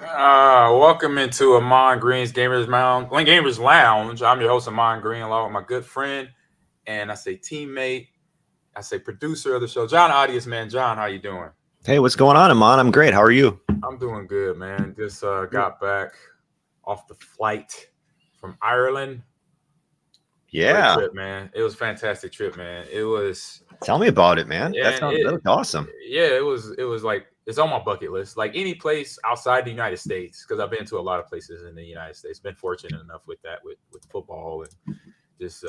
Welcome into Ahman Green's Gamers Lounge. I'm your host, Ahman Green, along with my good friend and I say teammate, I say producer of the show, John Audience Man. John, how you doing? Hey, what's going on, Amon? I'm great. How are you? I'm doing good, man. Just Good. got back off the flight from Ireland. Great Yeah. trip, man. It was a fantastic trip, man. It was, Tell me about it, man. and That looks awesome. it was like it's on my bucket list. Like any place outside the United States, because I've been to a lot of places in the United States. Been fortunate enough with that, with football and just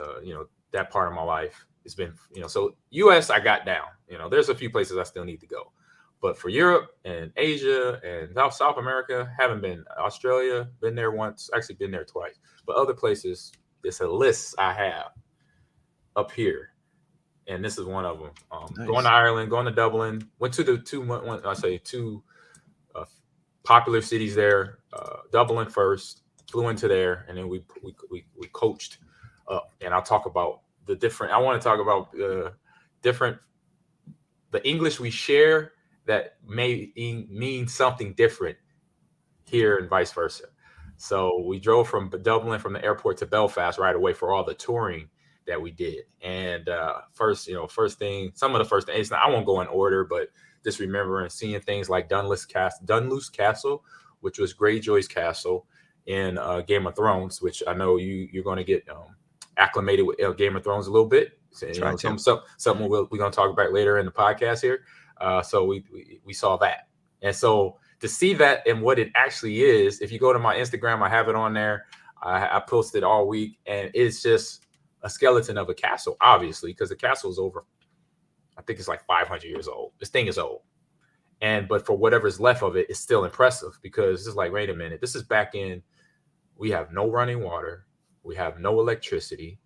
that part of my life. It's been so U.S. I got down. There's a few places I still need to go, but for Europe and Asia and South America, haven't been. Australia, been there once. Actually, been there twice. But other places, it's a list I have up here, and this is one of them. Going to Nice. Ireland, going to Dublin, went to the two uh, popular cities there. Dublin first, flew into there, and then we coached up. And I'll talk about the different. I want to talk about different the English we share that may mean something different here and vice versa. So we drove from Dublin from the airport to Belfast right away for all the touring that we did. And first thing, some of the first things, I won't go in order, but just remembering seeing things like Dunluce Castle, which was Greyjoy's castle in Game of Thrones, which I know you're going to get acclimated with Game of Thrones a little bit. So, Try to. something we're going to talk about later in the podcast here. So we saw that, and so to see that and what it actually is, if you go to my Instagram, I have it on there. I posted all week, and it's just a skeleton of a castle, obviously, because the castle is over. I think it's like 500 years old. This thing is old, and but for whatever's left of it, it's still impressive because it's like, wait a minute, this is back in. We have no running water, we have no electricity.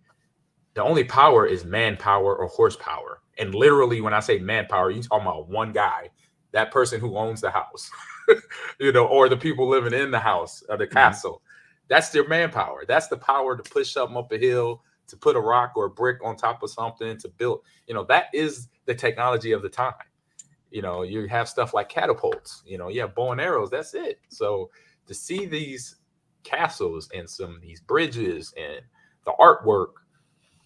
The only power is manpower or horsepower. And literally, when I say manpower, you're talking about one guy, that person who owns the house, or the people living in the house or the Mhm. castle. That's their manpower. That's the power to push something up a hill, to put a rock or a brick on top of something, to build. That is the technology of the time. You have stuff like catapults, you have bow and arrows. That's it. So to see these castles and some of these bridges and the artwork,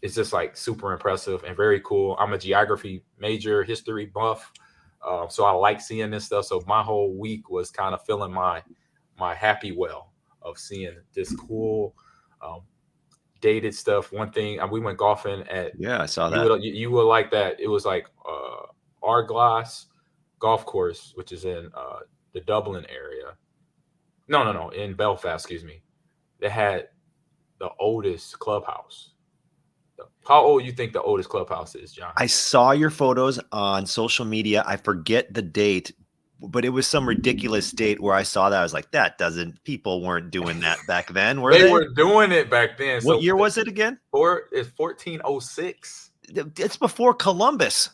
it's just like super impressive and very cool. I'm a geography major, history buff, so I like seeing this stuff. So my whole week was kind of filling my happy well of seeing this cool, um, dated stuff. One thing we went golfing at. Yeah, I saw You that. would like that. It was like Arglass Golf Course, which is in the Dublin area. No, no, no, in Belfast. Excuse me. They had the oldest clubhouse. How old you think the oldest clubhouse is, John? I saw your photos on social media. I forget the date, but it was some ridiculous date where I saw that. I was like, people weren't doing that back then, were They they? were doing it back then. What So year was it again? is 1406. It's before Columbus.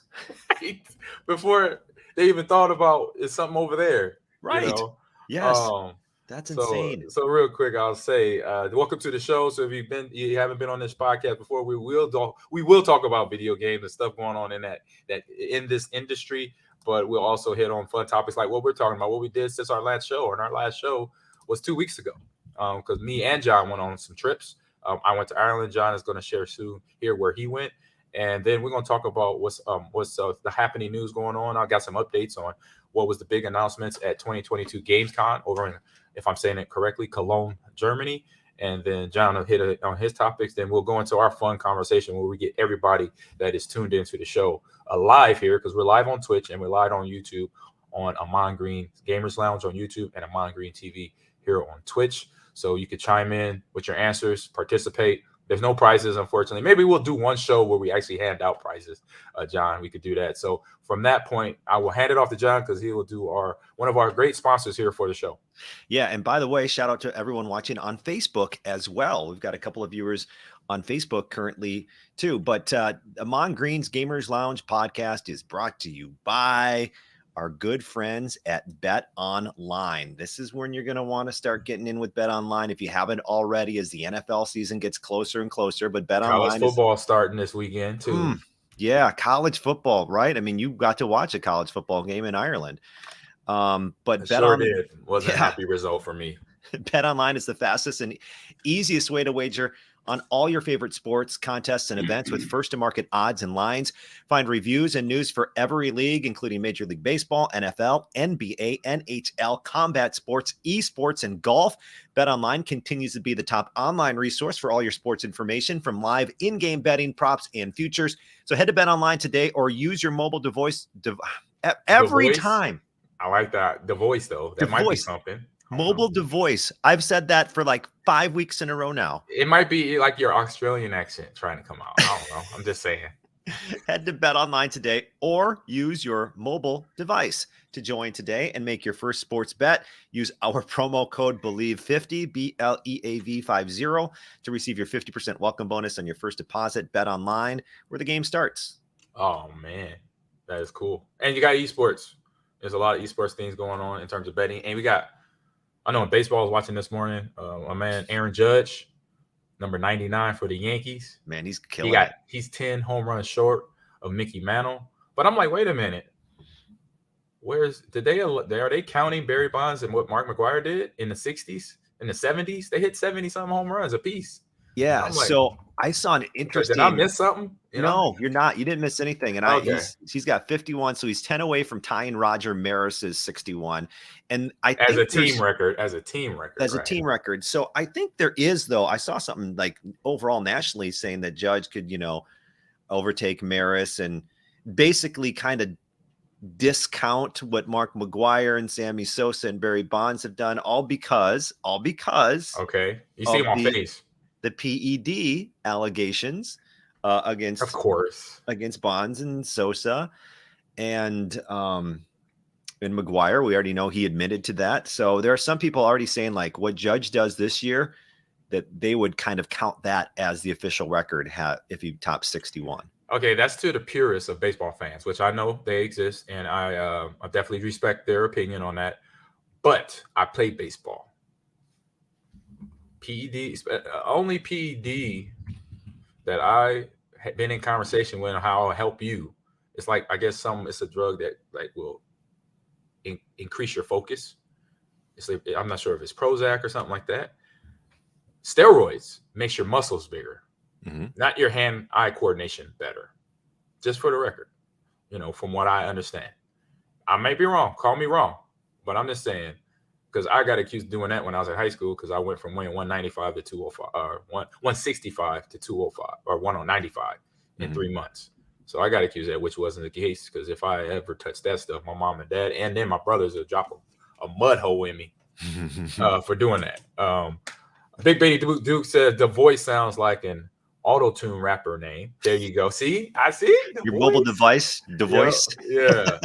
Right? Before they even thought about it's something over there, you Right. know. Yes. Um That's so insane. so real quick, I'll say welcome to the show. So if you haven't been on this podcast before, we will talk about video games and stuff going on that in this industry, but we'll also hit on fun topics like what we're talking about, what we did since our last show. And our last show was 2 weeks ago. Because me and John went on some trips. I went to Ireland. John is going to share soon here where he went, and then we're going to talk about what's the happening news going on. I got some updates on what was the big announcements at 2022 Gamescon over in, if I'm saying it correctly, Cologne, Germany. And then John will hit it on his topics. Then we'll go into our fun conversation where we get everybody that is tuned into the show live here, because we're live on Twitch and we're live on YouTube on Ahman Green Gamers Lounge on YouTube and Ahman Green TV here on Twitch. So you could chime in with your answers, participate. There's no prizes, unfortunately. Maybe we'll do one show where we actually hand out prizes, John. We could do that. So from that point, I will hand it off to John because he will do one of our great sponsors here for the show. Yeah. And by the way, shout out to everyone watching on Facebook as well. We've got a couple of viewers on Facebook currently too. But Amon Green's Gamers Lounge podcast is brought to you by our good friends at Bet Online. This is when you're going to want to start getting in with Bet Online if you haven't already, as the NFL season gets closer and closer. But Bet College Online is football starting this weekend too. yeah, college football, right? I mean, you got to watch a college football game in Ireland. But It sure did. Wasn't a yeah, happy result for me. Bet Online is the fastest and easiest way to wager on all your favorite sports, contests, and events with first-to-market odds and lines. Find reviews and news for every league, including Major League Baseball, NFL, NBA, NHL, combat sports, esports, and golf. Bet Online continues to be the top online resource for all your sports information, from live in-game betting, props, and futures. So head to Bet Online today or use your mobile device every time. I like that. The voice, though. That might be something. Mobile device. I've said that for like 5 weeks in a row now. It might be like your Australian accent trying to come out. I don't know. I'm just saying. Head to Bet Online today or use your mobile device to join today and make your first sports bet. Use our promo code BELIEVE50, BLEAV50, to receive your 50% welcome bonus on your first deposit. Bet Online, where the game starts. Oh, man. That is cool. And you got esports. There's a lot of esports things going on in terms of betting. And we got, I know in baseball I was watching this morning, my man Aaron Judge, number 99 for the Yankees. Man, he's killing it. He's 10 home runs short of Mickey Mantle. But I'm like, wait a minute. Are they counting Barry Bonds and what Mark McGwire did in the 60s, in the 70s? They hit 70-something home runs apiece. Yeah, like, so I saw an interesting. Did I miss something? No, you're not. You didn't miss anything. And he's got 51, so he's 10 away from tying Roger Maris's 61. And I think as a team record. So I think there is, though. I saw something like overall nationally saying that Judge could, overtake Maris and basically kind of discount what Mark McGwire and Sammy Sosa and Barry Bonds have done, all because okay, you see my face. The PED allegations against Bonds and Sosa and McGwire. We already know he admitted to that. So there are some people already saying like what Judge does this year, that they would kind of count that as the official record if he tops 61. Okay, that's to the purists of baseball fans, which I know they exist, and I definitely respect their opinion on that. But I played baseball. PED, only PED that I had been in conversation with, how I'll help you. It's like, I guess it's a drug that like will increase your focus. It's like, I'm not sure if it's Prozac or something like that. Steroids makes your muscles bigger, not your hand-eye coordination better. Just for the record, from what I understand. I may be wrong. Call me wrong, but I'm just saying. Because I got accused of doing that when I was in high school, because I went from weighing 195 to 205, or 165 to 205, or 195 in 3 months. So I got accused of that, which wasn't the case, because if I ever touched that stuff, my mom and dad, and then my brothers would drop a mud hole in me for doing that. Big Betty Duke said the voice sounds like an auto-tune rapper name. There you go. See? I see your voice. Mobile device, device. Yeah.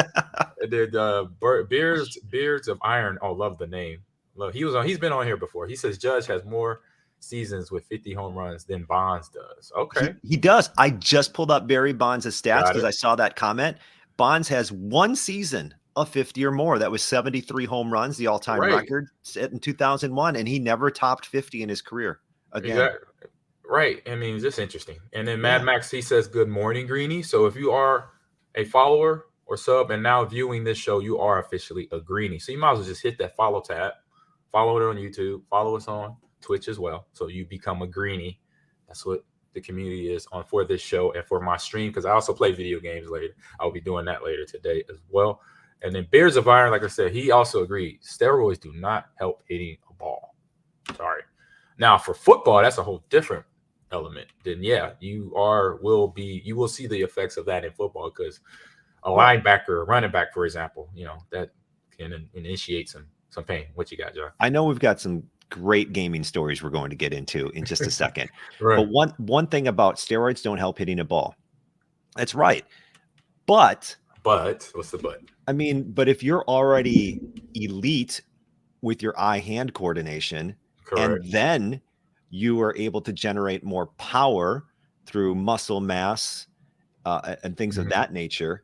Beards of Iron. Oh, love the name. He's been on here before. He says Judge has more seasons with 50 home runs than Bonds does. Okay. He does. I just pulled up Barry Bonds' stats because I saw that comment. Bonds has one season of 50 or more. That was 73 home runs, the all-time record set in 2001, and he never topped 50 in his career again. Exactly. Right. I mean, it's just interesting. And then Mad Max, he says, good morning, Greenie. So if you are a follower or sub and now viewing this show, you are officially a Greenie. So you might as well just hit that follow tab, follow it on YouTube, follow us on Twitch as well. So you become a Greenie. That's what the community is on for this show and for my stream, because I also play video games later. I'll be doing that later today as well. And then Beards of Iron, like I said, he also agreed. Steroids do not help hitting a ball. Sorry. Now for football, that's a whole different element. Then you will see the effects of that in football, because a linebacker, a running back, for example, that can initiate some pain. What you got, John? I know we've got some great gaming stories we're going to get into in just a second. Right. But one thing about steroids don't help hitting a ball. That's right. But what's the but? I mean, but if you're already elite with your eye-hand coordination, and then you are able to generate more power through muscle mass and things of that nature.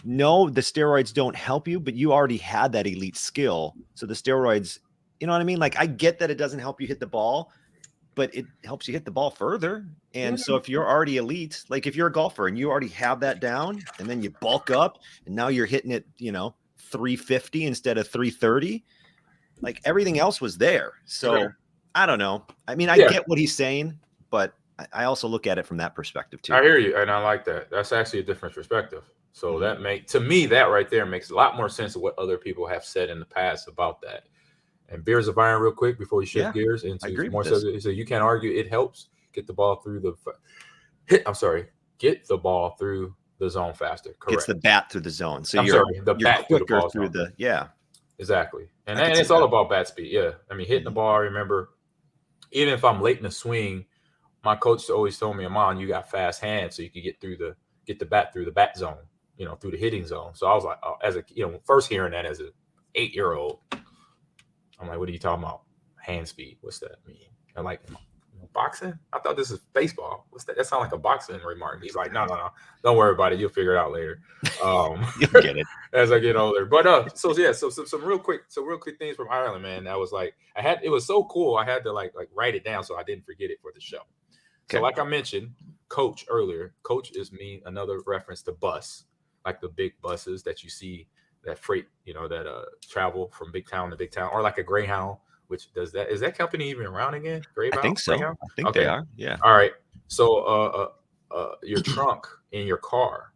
No, the steroids don't help you, but you already had that elite skill. So the steroids, you know what I mean? Like, I get that it doesn't help you hit the ball, but it helps you hit the ball further. And so if you're already elite, like if you're a golfer and you already have that down, and then you bulk up and now you're hitting it, 350 instead of 330. Like everything else was there. So Sure. I don't know. I mean, I Yeah. get what he's saying, but I also look at it from that perspective too. I hear you, and I like that. That's actually a different perspective. So to me, that right there makes a lot more sense of what other people have said in the past about that. And Beers of Iron, real quick, before we shift gears into more so you can't argue. It helps get the ball through get the ball through the zone faster. Correct. Gets the bat through the zone. So you're bat quicker through the exactly. And it's all about bat speed. Yeah. I mean, hitting the ball, I remember, even if I'm late in the swing, my coach always told me, Ahman, you got fast hands, so you can get the bat through the bat zone, through the hitting zone. So I was like, first hearing that as an 8-year-old, I'm like, what are you talking about? Hand speed. What's that mean? I'm like, boxing? I thought this is baseball. What's that? That sounds like a boxing remark. He's like, no. Don't worry about it. You'll figure it out later. You'll get it as I get older. But so some real quick things from Ireland, man. That was like, it was so cool. I had to like write it down so I didn't forget it for the show. Okay. So like I mentioned, coach earlier, coach is another reference to bus, like the big buses that you see that freight, that travel from big town to big town, or like a Greyhound, which does that. Is that company even around again? Greyhound? I think so. Greyhound? I think they are. Yeah. All right. So your trunk in your car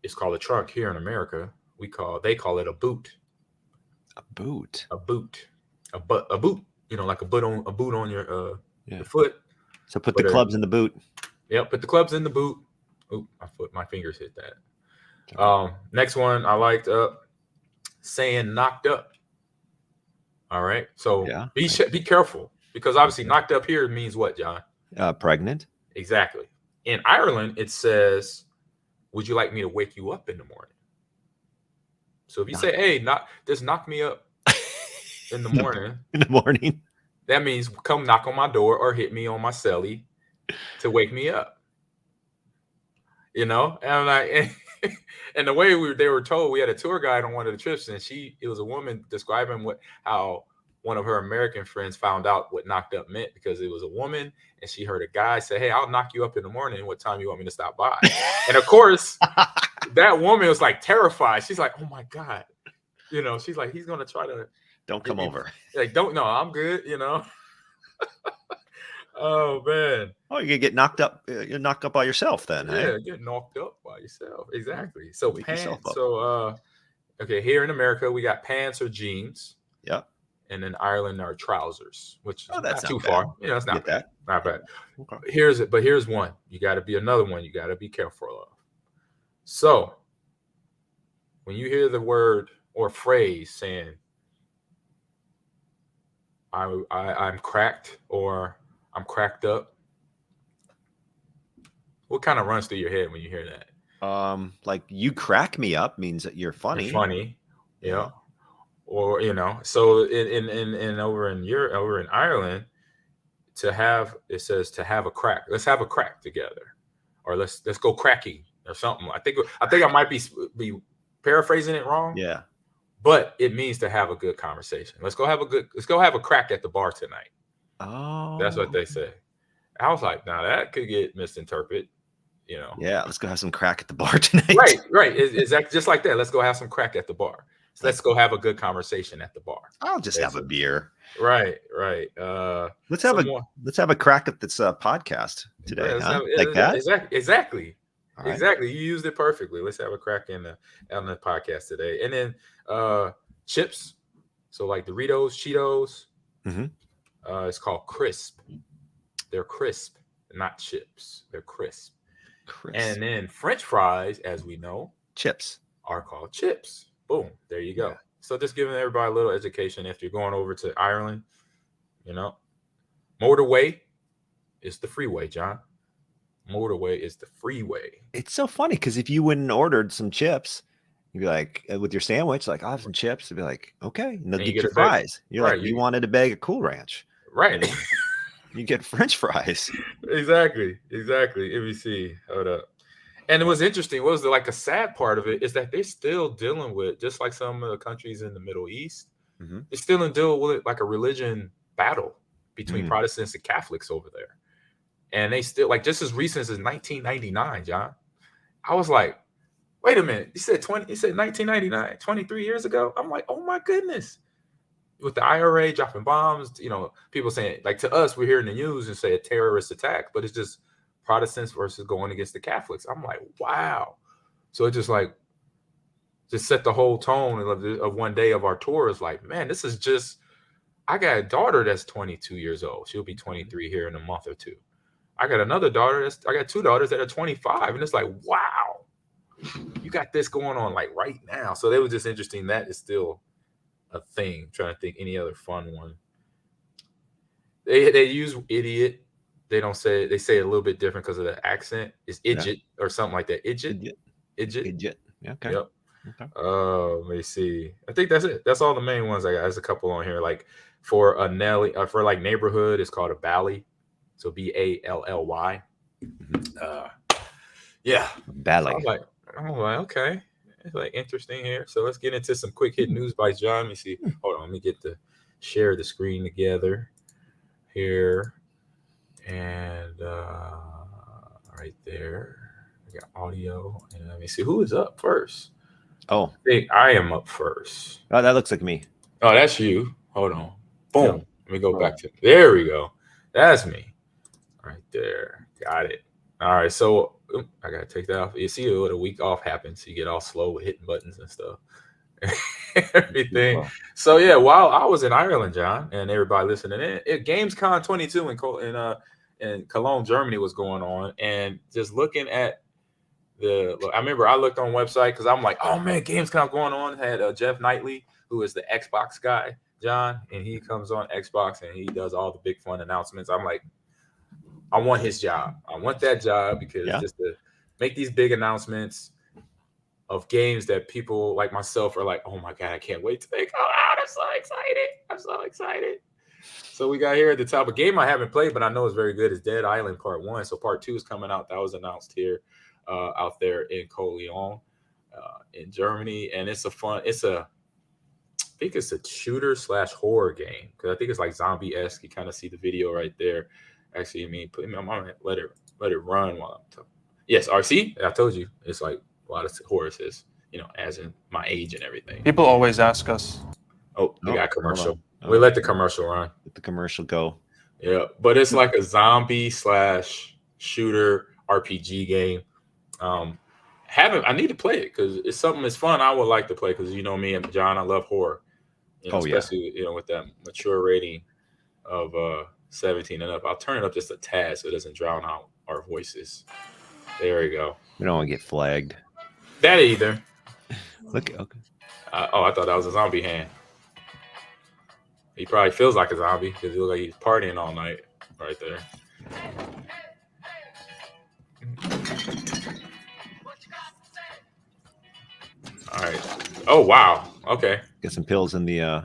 is called a trunk here in America. They call it a boot. A boot. A boot. A boot. Like a boot on your your foot. So put the clubs in the boot. Yep, put the clubs in the boot. Oop, my fingers hit that. Next one I liked saying knocked up. All right. So be careful, because obviously knocked up here means what, John? Pregnant. Exactly. In Ireland, it says, would you like me to wake you up in the morning? So if you say, hey, just knock me up in the morning. That means come knock on my door or hit me on my celly to wake me up. And I'm like, and the way they were told, we had a tour guide on one of the trips, and it was a woman describing how one of her American friends found out what knocked up meant, because it was a woman and she heard a guy say, hey, I'll knock you up in the morning. What time you want me to stop by? And of course, that woman was like terrified. She's like, oh my God. She's like, he's going to try to. Don't come over. Like, I'm good, Oh man. Oh, you get knocked up. You're knocked up by yourself then. Yeah, get knocked up by yourself. Exactly. So pants. So okay, here in America we got pants or jeans. Yep. And in Ireland are trousers, which is that's not too far. It's not bad. Not bad. Okay. Here's one. You got to be another one. You got to be careful of. So when you hear the word or phrase saying, I'm cracked, or I'm cracked up, what kind of runs through your head when you hear that? Like, you crack me up means that you're funny. You're funny, yeah. Or so in over in Ireland, it says to have a crack. Let's have a crack together, or let's go cracking or something. I think I might be paraphrasing it wrong. Yeah. But it means to have a good conversation. Let's go have a crack at the bar tonight. Oh, that's what they say. I was like, now that could get misinterpreted, Yeah, let's go have some crack at the bar tonight. Right. Exactly, just like that. Let's go have some crack at the bar. So let's go have a good conversation at the bar. I'll just have a beer. Right. Let's have a crack at this podcast today. Like that? Exactly. Right. Exactly. You used it perfectly. Let's have a crack on the podcast today. And then chips. So like Doritos, Cheetos. Mm-hmm. It's called crisp. They're crisp, not chips. They're crisp. And then French fries, as we know, chips, are called chips. Boom. There you go. Yeah. So just giving everybody a little education if you're going over to Ireland. Motorway is the freeway, John. Motorway is the freeway. It's so funny because if you wouldn't ordered some chips, you'd be like, with your sandwich, like, I'll have some chips. They'd be like, okay. And they'll get your fries. You're like, you wanted a bag of Cool Ranch. Right. You get French fries. Exactly. Let me see. Hold up. And it was interesting. What was like a sad part of it is that they're still dealing with, just like some of the countries in the Middle East, they're still dealing with like a religion battle between Protestants and Catholics over there. And they still, like, just as recent as 1999, John, I was like, Wait a minute. He said 1999, 23 years ago. I'm like, oh my goodness. With the IRA dropping bombs, people saying, like, to us, we hear in the news and say a terrorist attack, but it's just Protestants versus going against the Catholics. I'm like, wow. So it just set the whole tone of one day of our tour. Is like, man, this is just, I got a daughter that's 22 years old. She'll be 23 here in a month or two. I got another daughter I got two daughters that are 25. And it's like, wow, you got this going on like right now. So it was just interesting. That is still a thing. I'm trying to think any other fun one. They use idiot. They don't say it. They say it a little bit different because of the accent. It's idjit or something like that. Idjit. Yeah, okay. Yep. Okay. Let me see. I think that's it. That's all the main ones I got. There's a couple on here. Like for a Nelly, for like neighborhood, it's called a Bally. So Bally. Yeah. Bally. So I'm like, okay. It's like interesting here. So let's get into some quick hit news by John. Let me see. Hold on. Let me get to share the screen together here. And right there. I got audio. And let me see who is up first. Oh, I think I am up first. Oh, that looks like me. Oh, that's you. Hold on. Boom. Yeah. Let me go back to there. We go. That's me. Right there. Got it. All right. So I gotta take that off. You see what a week off happens. You get all slow with hitting buttons and stuff. Everything. Wow. So yeah, while I was in Ireland, John, and everybody listening in, Gamescon 22 in Cologne, Germany was going on, and just looking at I remember I looked on website because I'm like, oh man, Gamescom going on. Had Jeff Knightley, who is the Xbox guy, John, and he comes on Xbox and he does all the big fun announcements. I'm like, I want his job. I want that job because just to make these big announcements of games that people like myself are like, oh my God, I can't wait to make. Oh, I'm so excited. I'm so excited. So we got here at the top. A game I haven't played, but I know is very good is Dead Island Part 1. So Part 2 is coming out. That was announced here out there in Cologne in Germany. And I think it's a shooter / horror game because I think it's like zombie-esque. You kind of see the video right there. Actually, I'm gonna let it run while I'm talking. Yes, RC. I told you it's like a lot of horror says, as in my age and everything. People always ask us. Oh, we got commercial. We let the commercial run. Let the commercial go. Yeah, but it's like a zombie / shooter RPG game. I need to play it because it's something that's fun. I would like to play because me and John, I love horror. Especially with that mature rating of 17 and up. I'll turn it up just a tad so it doesn't drown out our voices. There we go. We don't want to get flagged. That either. Look. Okay. I thought that was a zombie hand. He probably feels like a zombie because he looks like he's partying all night right there. All right. Oh, wow. Okay. Get some pills in the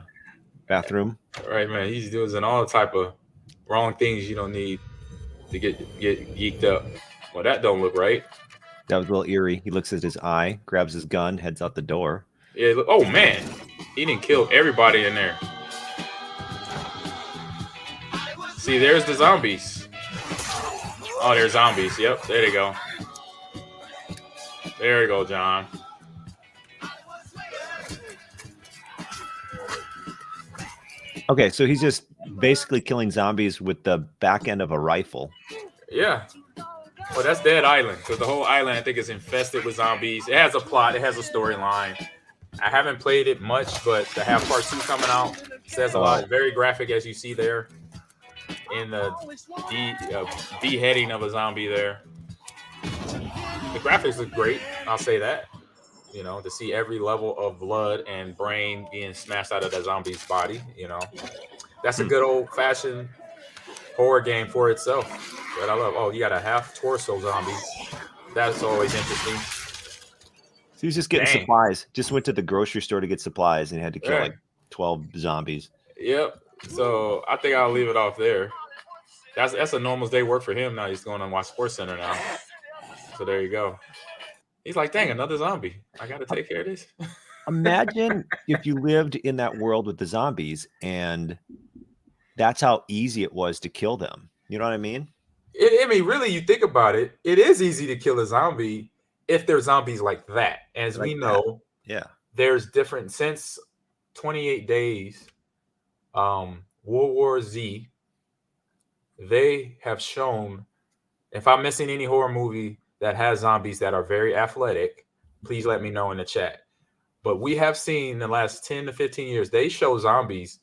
bathroom. All right, man. He's doing all type of wrong things you don't need to get geeked up. Well, that don't look right. That was a little eerie. He looks at his eye, grabs his gun, heads out the door. Yeah. Oh, man. He didn't kill everybody in there. See, there's the zombies. Oh, there's zombies. Yep, there they go. There you go, John. Okay, so he's just basically killing zombies with the back end of a rifle. Yeah. Well, that's Dead Island, because the whole island, I think, is infested with zombies. It has a plot. It has a storyline. I haven't played it much, but to have Part 2 coming out says a lot. Very graphic, as you see there. In the beheading of a zombie there. The graphics look great. I'll say that. To see every level of blood and brain being smashed out of that zombie's body, That's a good old-fashioned horror game for itself that I love. Oh, you got a half-torso zombie. That's always interesting. So he was just getting supplies. Just went to the grocery store to get supplies and had to kill like 12 zombies. Yep. So I think I'll leave it off there. That's a normal day work for him now. He's going on Watch SportsCenter now. So there you go. He's like, dang, another zombie. I got to take care of this. Imagine if you lived in that world with the zombies and that's how easy it was to kill them. You know what I mean? Really, you think about it, it is easy to kill a zombie if they're zombies like that. As Like we know, Yeah. there's different since 28 days, World War Z, they have shown, if I'm missing any horror movie that has zombies that are very athletic, please let me know in the chat. But we have seen in the last 10 to 15 years, they show zombies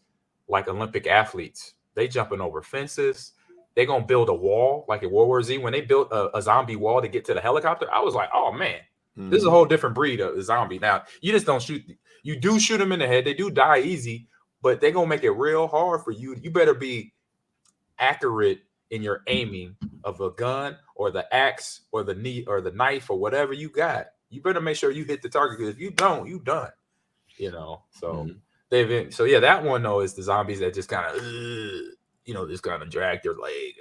like Olympic athletes. They jumping over fences. They're going to build a wall like in World War Z. When they built a zombie wall to get to the helicopter, I was like, oh, man, this is a whole different breed of zombie. Now, you just don't shoot. You do shoot them in the head. They do die easy, but they're going to make it real hard for you. You better be accurate in your aiming of a gun or the axe or the knee or the knife or whatever you got. You better make sure you hit the target, because if you don't, you done. So that one though is the zombies that just kind of just kind of drag their leg.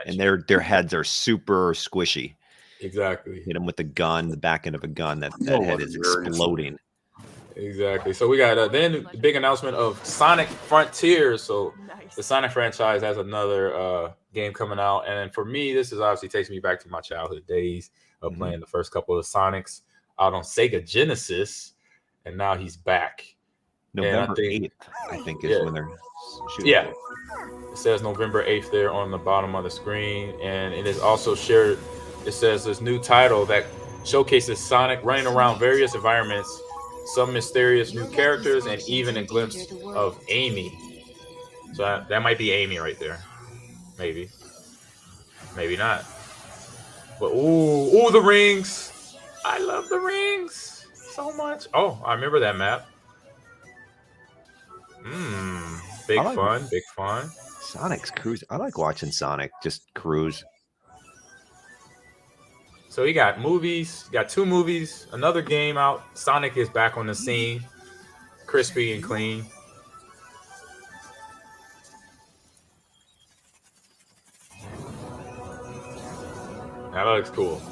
And their heads are super squishy. Exactly. Hit them with the gun, the back end of a gun. That head is exploding. Exactly. So we got then the big announcement of Sonic Frontiers. So the Sonic franchise has another game coming out, and for me, this is obviously takes me back to my childhood days of playing the first couple of Sonics out on Sega Genesis, and now he's back. November 8th, I think, is when they're shooting. Yeah. It says November 8th there on the bottom of the screen, and it is also shared. It says this new title that showcases Sonic running around various environments, some mysterious new characters, and even a glimpse of Amy. So that might be Amy right there. Maybe not. But ooh, the rings. I love the rings so much. Oh, I remember that map. Big fun. Sonic's cruise. I like watching Sonic just cruise. So you got movies, you got 2 movies, another game out. Sonic is back on the scene, crispy and clean. That looks cool.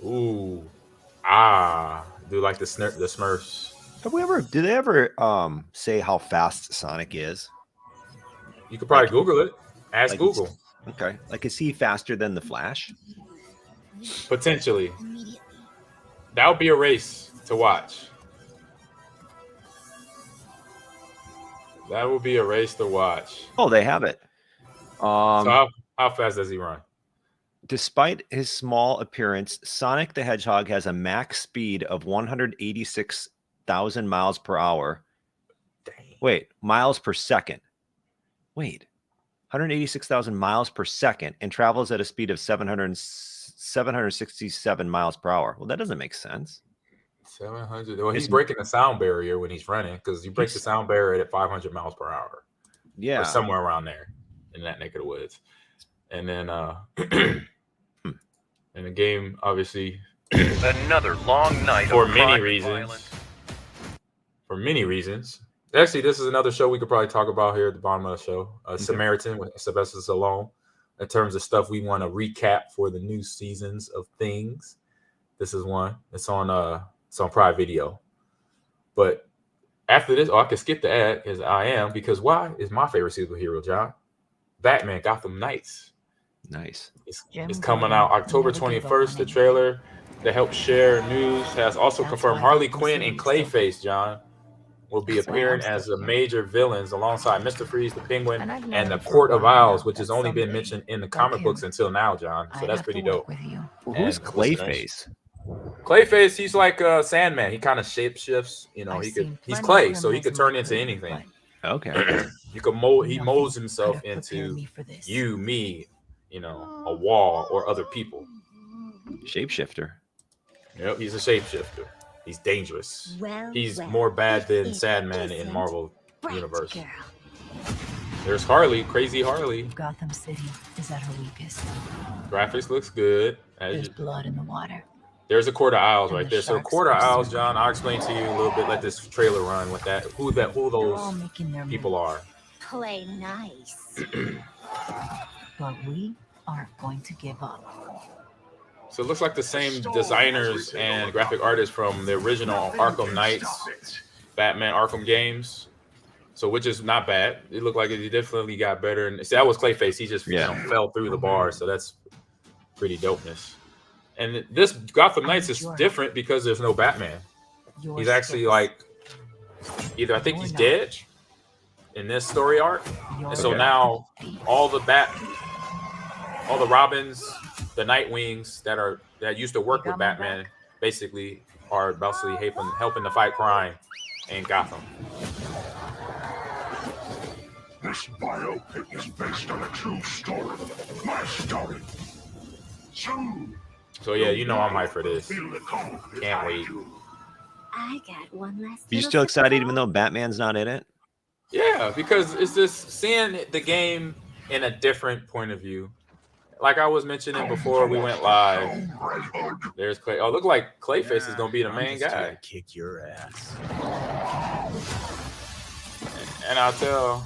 Ooh, do like the Smurfs. Did they ever say how fast Sonic is? You could probably Google it. Ask Google. Okay. Like, is he faster than the Flash? Potentially. That would be a race to watch. That would be a race to watch. Oh, they have it. So how fast does he run? Despite his small appearance, Sonic the Hedgehog has a max speed of 186,000 miles per hour. Dang. Wait, miles per second. 186,000 miles per second, and travels at a speed of 767 miles per hour. Well, that doesn't make sense. 700. Well, he's breaking the sound barrier when he's running, because you break the sound barrier at 500 miles per hour. Yeah. Or somewhere around there in that neck of the woods. And then in the game, obviously, another long night for many reasons. For many reasons. Actually, this is another show we could probably talk about here at the bottom of the show. Samaritan with Sylvester Stallone. In terms of stuff we want to recap for the new seasons of things. This is one. It's on Prime Video. But after this, I can skip the ad because why is my favorite superhero, John? Batman Gotham Knights. Nice. It's coming out October 21st. The trailer that helped share news has also confirmed Harley Quinn and Clayface, John, will be appearing as the major villains alongside Mr. Freeze, the Penguin, and the Court of Owls, which has only been mentioned in the comic books until now, John. So that's pretty dope. Well, who's Clayface? Clayface, he's like Sandman. He kind of shapeshifts. He's clay, so he could turn into anything. Okay. You could mold. He molds himself into you, me, a wall or other people. Shapeshifter. Yep, he's a shapeshifter. He's dangerous. He's more bad than Sandman in Marvel Universe. There's Harley, crazy Harley. Gotham City is at her weakest. Graphics looks good. There's blood in the water. There's a Court of Owls right there. So Court of Owls, John, I'll explain to you a little bit. Let this trailer run with that. Who those people are. Play nice. But we aren't going to give up. So it looks like the same designers and graphic artists from the original Arkham Knights, Batman Arkham games. So which is not bad. It looked like it definitely got better. And see, that was Clayface. He just fell through the bar. So that's pretty dopeness. And this Gotham Knights is different because there's no Batman. He's actually like either I think he's dead in this story arc, and so now all the Robins, the Nightwings that used to work with Batman basically are basically helping to fight crime in Gotham. This biopic is based on a true story. My story. So yeah, you know I'm hyped for this. Can't wait. I got one last. Are you still excited even though Batman's not in it? Yeah, because it's just seeing the game in a different point of view. Like I was mentioning before we went live, there's Clay. Oh, look like Clayface is gonna be the main guy. Kick your ass. And I'll tell.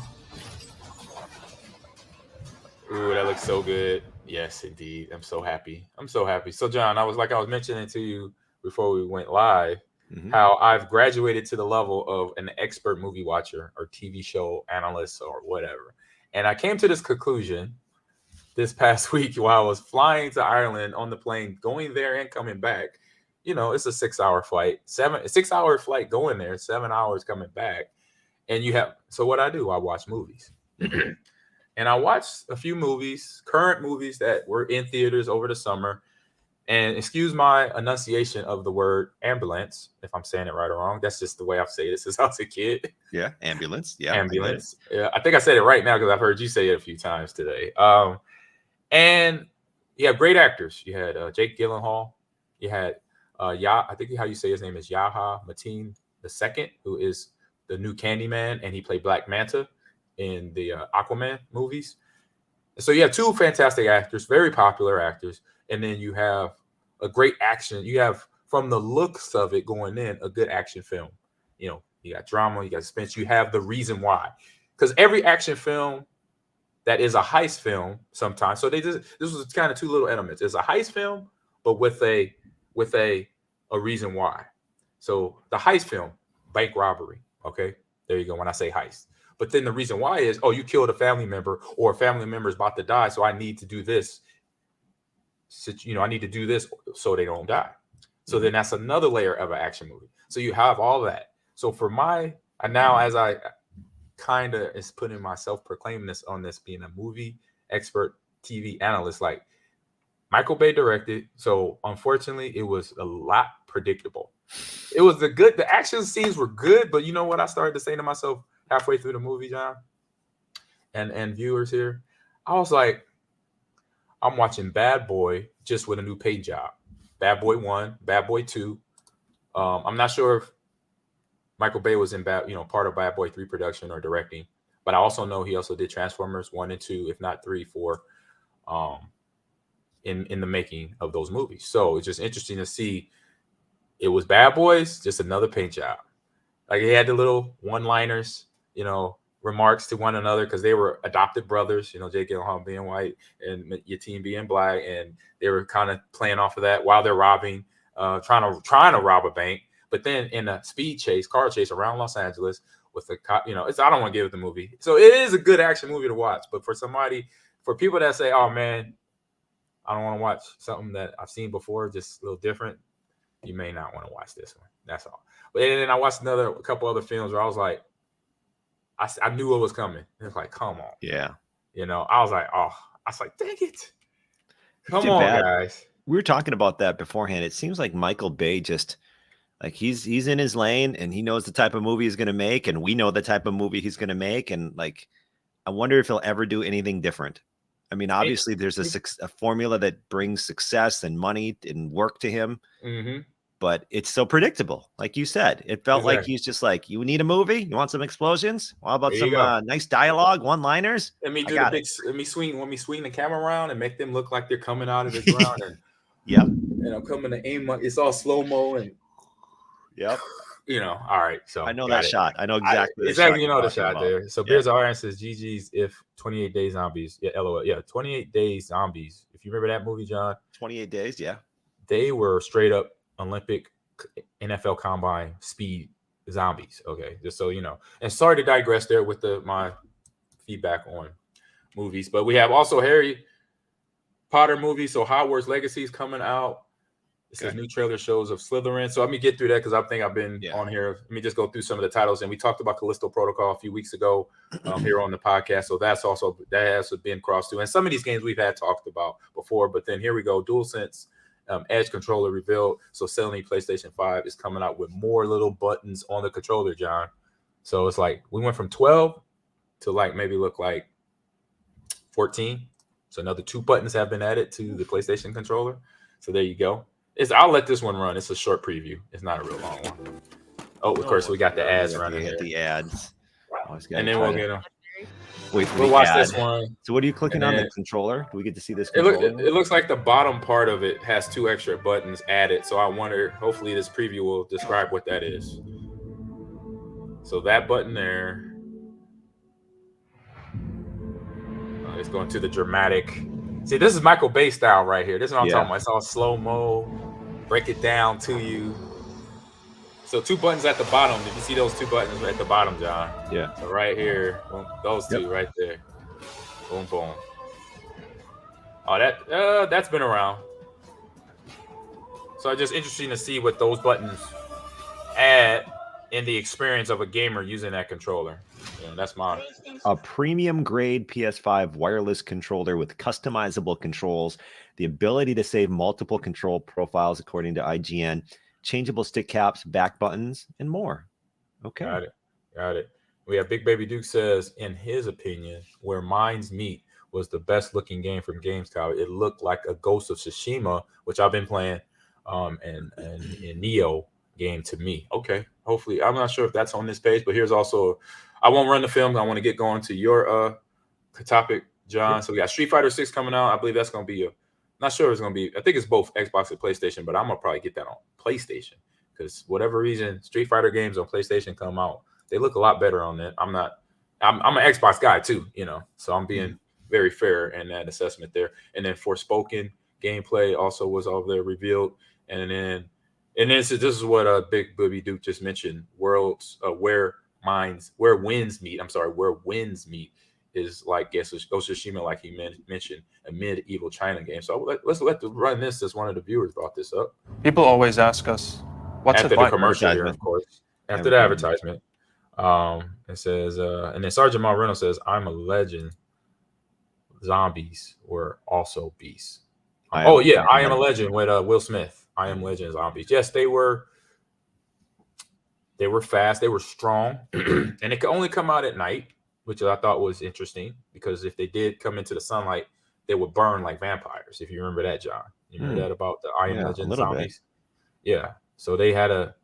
Ooh, that looks so good. Yes, indeed. I'm so happy. So, John, I was mentioning to you before we went live, how I've graduated to the level of an expert movie watcher or TV show analyst or whatever. And I came to this conclusion this past week while I was flying to Ireland on the plane, going there and coming back. You know, it's a 6-hour flight, 6-hour flight going there, 7 hours coming back. And so what I do, I watch movies. And I watched a few movies, current movies that were in theaters over the summer. And excuse my enunciation of the word ambulance, if I'm saying it right or wrong. That's just the way I've said it since I was a kid. Yeah, ambulance. Yeah, ambulance. Yeah, I think I said it right now because I've heard you say it a few times today. And you have great actors. You had Jake Gyllenhaal. You had I think how you say his name is Yahya Mateen II, who is the new Candyman, and he played Black Manta in the Aquaman movies. So you have two fantastic actors, very popular actors, and then you have a great action. You have, from the looks of it going in, a good action film. You know, you got drama, you got suspense, you have the reason why. Because every action film that is a heist film sometimes, so this was kind of two little elements. It's a heist film, but with a reason why. So the heist film, bank robbery, okay? There you go, when I say heist. But then the reason why is, you killed a family member, or a family member is about to die, so I need to do this. I need to do this so they don't die. So then that's another layer of an action movie. So you have all that. So for as I kind of is putting myself proclaiming this on this being a movie expert TV analyst, like Michael Bay directed. So unfortunately, it was a lot predictable. It was the action scenes were good, but you know what I started to say to myself halfway through the movie, John, and viewers here, I was like, I'm watching Bad Boy just with a new paint job. Bad Boy 1, Bad Boy 2. I'm not sure if Michael Bay was in part of Bad Boy 3 production or directing, but I also know he also did Transformers 1 and 2, if not 3, 4, in the making of those movies. So it's just interesting to see. It was Bad Boys, just another paint job. Like he had the little one-liners, remarks to one another because they were adopted brothers, Jake Gyllenhaal being white and Yateen being black, and they were kind of playing off of that while they're robbing, trying to rob a bank. But then in a car chase around Los Angeles with the cop, I don't want to give it the movie. So it is a good action movie to watch. But for people that say, oh man, I don't want to watch something that I've seen before, just a little different, you may not want to watch this one. That's all. But then I watched a couple other films where I was like, I knew what was coming. It was like, come on. Yeah. I was like, dang it. Come on, guys. We were talking about that beforehand. It seems like Michael Bay just like he's in his lane and he knows the type of movie he's going to make. And we know the type of movie he's going to make. And like, I wonder if he'll ever do anything different. I mean, obviously there's a formula that brings success and money and work to him. Mm-hmm. But it's so predictable. Like you said, it felt like he's just like, you need a movie? You want some explosions? Well, how about some nice dialogue, one-liners? Let me swing the camera around and make them look like they're coming out of the ground. And yep. And I'm coming to aim. It's all slow-mo and yep. All right. So I know that shot. I know exactly. The shot there. So Beers RN says GG's if 28 Days Zombies. Yeah, LOL. Yeah, 28 Days Zombies. If you remember that movie, John. 28 Days, yeah. They were straight up Olympic NFL combine speed zombies. Okay, just so you know. And sorry to digress there with my feedback on movies, but we have also Harry Potter movie. So Hogwarts Legacy is coming out. It says new trailer shows of Slytherin. So let me get through that because I think I've been on here. Let me just go through some of the titles. And we talked about Callisto Protocol a few weeks ago here on the podcast. So that has been crossed too. And some of these games we've had talked about before. But then here we go. DualSense Edge controller revealed. So Sony PlayStation 5 is coming out with more little buttons on the controller, John. So it's like we went from 12 to like maybe look like 14. So another 2 buttons have been added to the PlayStation controller. So there you go. I'll let this one run. It's a short preview. It's not a real long one. Oh, of course, we got the ads running here. The ads. And then we'll get them. We'll watch this one. So what are you clicking on the controller? Do we get to see this It controller? looks like the bottom part of it has 2 extra buttons added. So I wonder, hopefully this preview will describe what that is. So that button there. It's going to the dramatic. See, this is Michael Bay style right here. This is what I'm talking about. It's all slow-mo. Break it down to you. So 2 buttons at the bottom. Did you see those 2 buttons at the bottom, John? Yeah. So right here, boom, those 2 right there. Boom, boom. Oh, that's been around. So it's just interesting to see what those buttons add in the experience of a gamer using that controller. That's mine. A premium grade PS5 wireless controller with customizable controls, the ability to save multiple control profiles according to IGN, changeable stick caps, back buttons, and more. Okay. Got it. We have Big Baby Duke says, in his opinion, Where Minds Meet was the best looking game from Gamescom. It looked like a Ghost of Tsushima, which I've been playing, and Neo game to me. Okay. Hopefully, I'm not sure if that's on this page, but here's also, I won't run the film. I want to get going to your topic, John. So we got Street Fighter 6 coming out. I believe that's going to be not sure it's going to be, I think it's both Xbox and PlayStation, but I'm going to probably get that on PlayStation because whatever reason, Street Fighter games on PlayStation come out. They look a lot better on that. I'm an Xbox guy too, so I'm being very fair in that assessment there. And then Forspoken gameplay also was over there revealed. And then so this is what Big Booby Duke just mentioned. Worlds where winds meet is like Ghost of Tsushima, like he mentioned, a medieval China game. So let's run this as one of the viewers brought this up. People always ask us, what's after it the like? commercial here, of course. After the advertisement. It says, and then Sergeant Moreno says, I'm a legend. Zombies were also beasts. I Am a Legend with Will Smith. I Am Legend zombies. Yes, they were fast, they were strong, and it could only come out at night, which I thought was interesting because if they did come into the sunlight, they would burn like vampires. If you remember that, John. You remember that about the I Am Legend zombies? Bit. Yeah. So they had a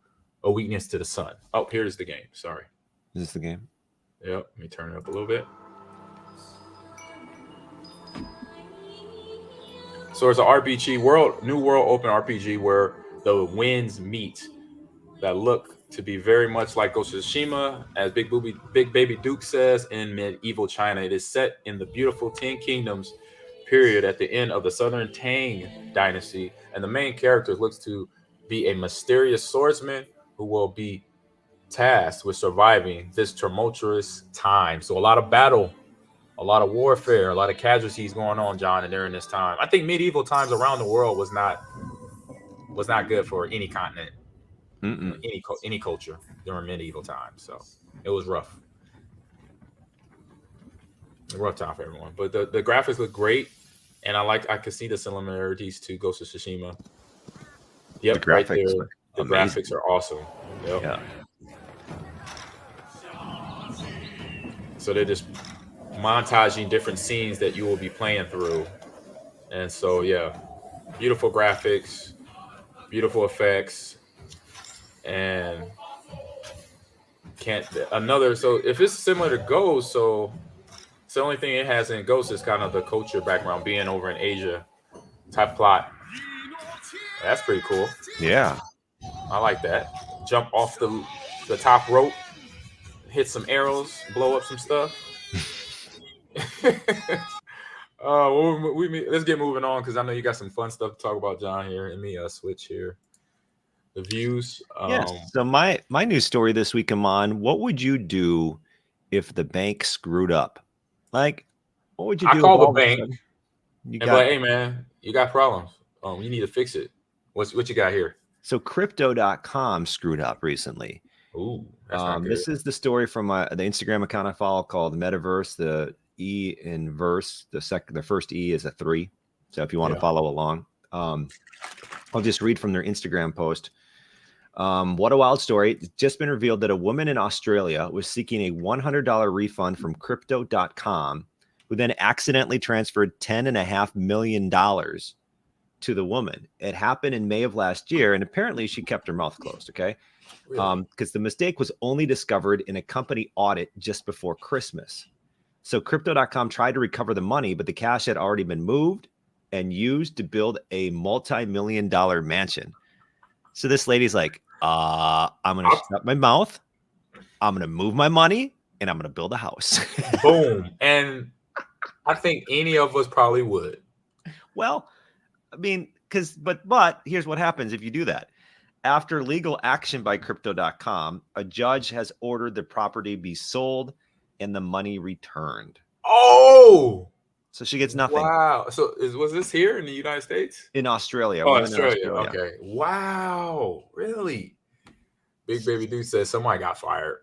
weakness to the sun. Oh, here's the game. Sorry. Is this the game? Yep. Let me turn it up a little bit. So it's an RPG new world open RPG where the winds meet that look to be very much like Ghost of Tsushima, as Big Baby Duke says, in medieval China. It is set in the beautiful 10 Kingdoms period at the end of the Southern Tang dynasty, and the main character looks to be a mysterious swordsman who will be tasked with surviving this tumultuous time. So a lot of battle, a lot of warfare, a lot of casualties going on, John, and during this time. I think medieval times around the world was not good for any continent, any culture during medieval times. So it was rough. A rough time for everyone. But the graphics look great, and I could see the similarities to Ghost of Tsushima. Yep, the right there. The amazing. graphics are awesome. Yep. Yeah. So they're just montaging different scenes that you will be playing through. And so, yeah, beautiful graphics, beautiful effects, and so if it's similar to Ghost, so it's the only thing it has in Ghost is kind of the culture background, being over in Asia type plot. That's pretty cool. Yeah. I like that. Jump off the top rope, hit some arrows, blow up some stuff. Let's get moving on because I know you got some fun stuff to talk about, John. Here, let me switch here. The views. Yes. So my news story this week, Ahman, what would you do if the bank screwed up? Like, what would you do? I call the bank. You And like, hey man, you got problems. You need to fix it. What you got here? So crypto.com screwed up recently. Ooh, that's not good. This is the story from the Instagram account I follow called Metaverse. The E in verse, the first E is a 3. So if you want to follow along, I'll just read from their Instagram post. What a wild story. It's just been revealed that a woman in Australia was seeking a $100 refund from crypto.com, who then accidentally transferred $10.5 million to the woman. It happened in May of last year, and apparently she kept her mouth closed. Okay. Really? Because the mistake was only discovered in a company audit just before Christmas. So crypto.com tried to recover the money, but the cash had already been moved and used to build a multi-million-dollar mansion. So this lady's like, I'm going to shut my mouth. I'm going to move my money and I'm going to build a house. Boom. And I think any of us probably would. Well, I mean, but here's what happens if you do that. After legal action by crypto.com, a judge has ordered the property be sold and the money returned. Oh, so she gets nothing. Wow. So was this here in the United States? In Australia. Oh, Australia. Okay. Wow. Really? Big Baby Dude says somebody got fired.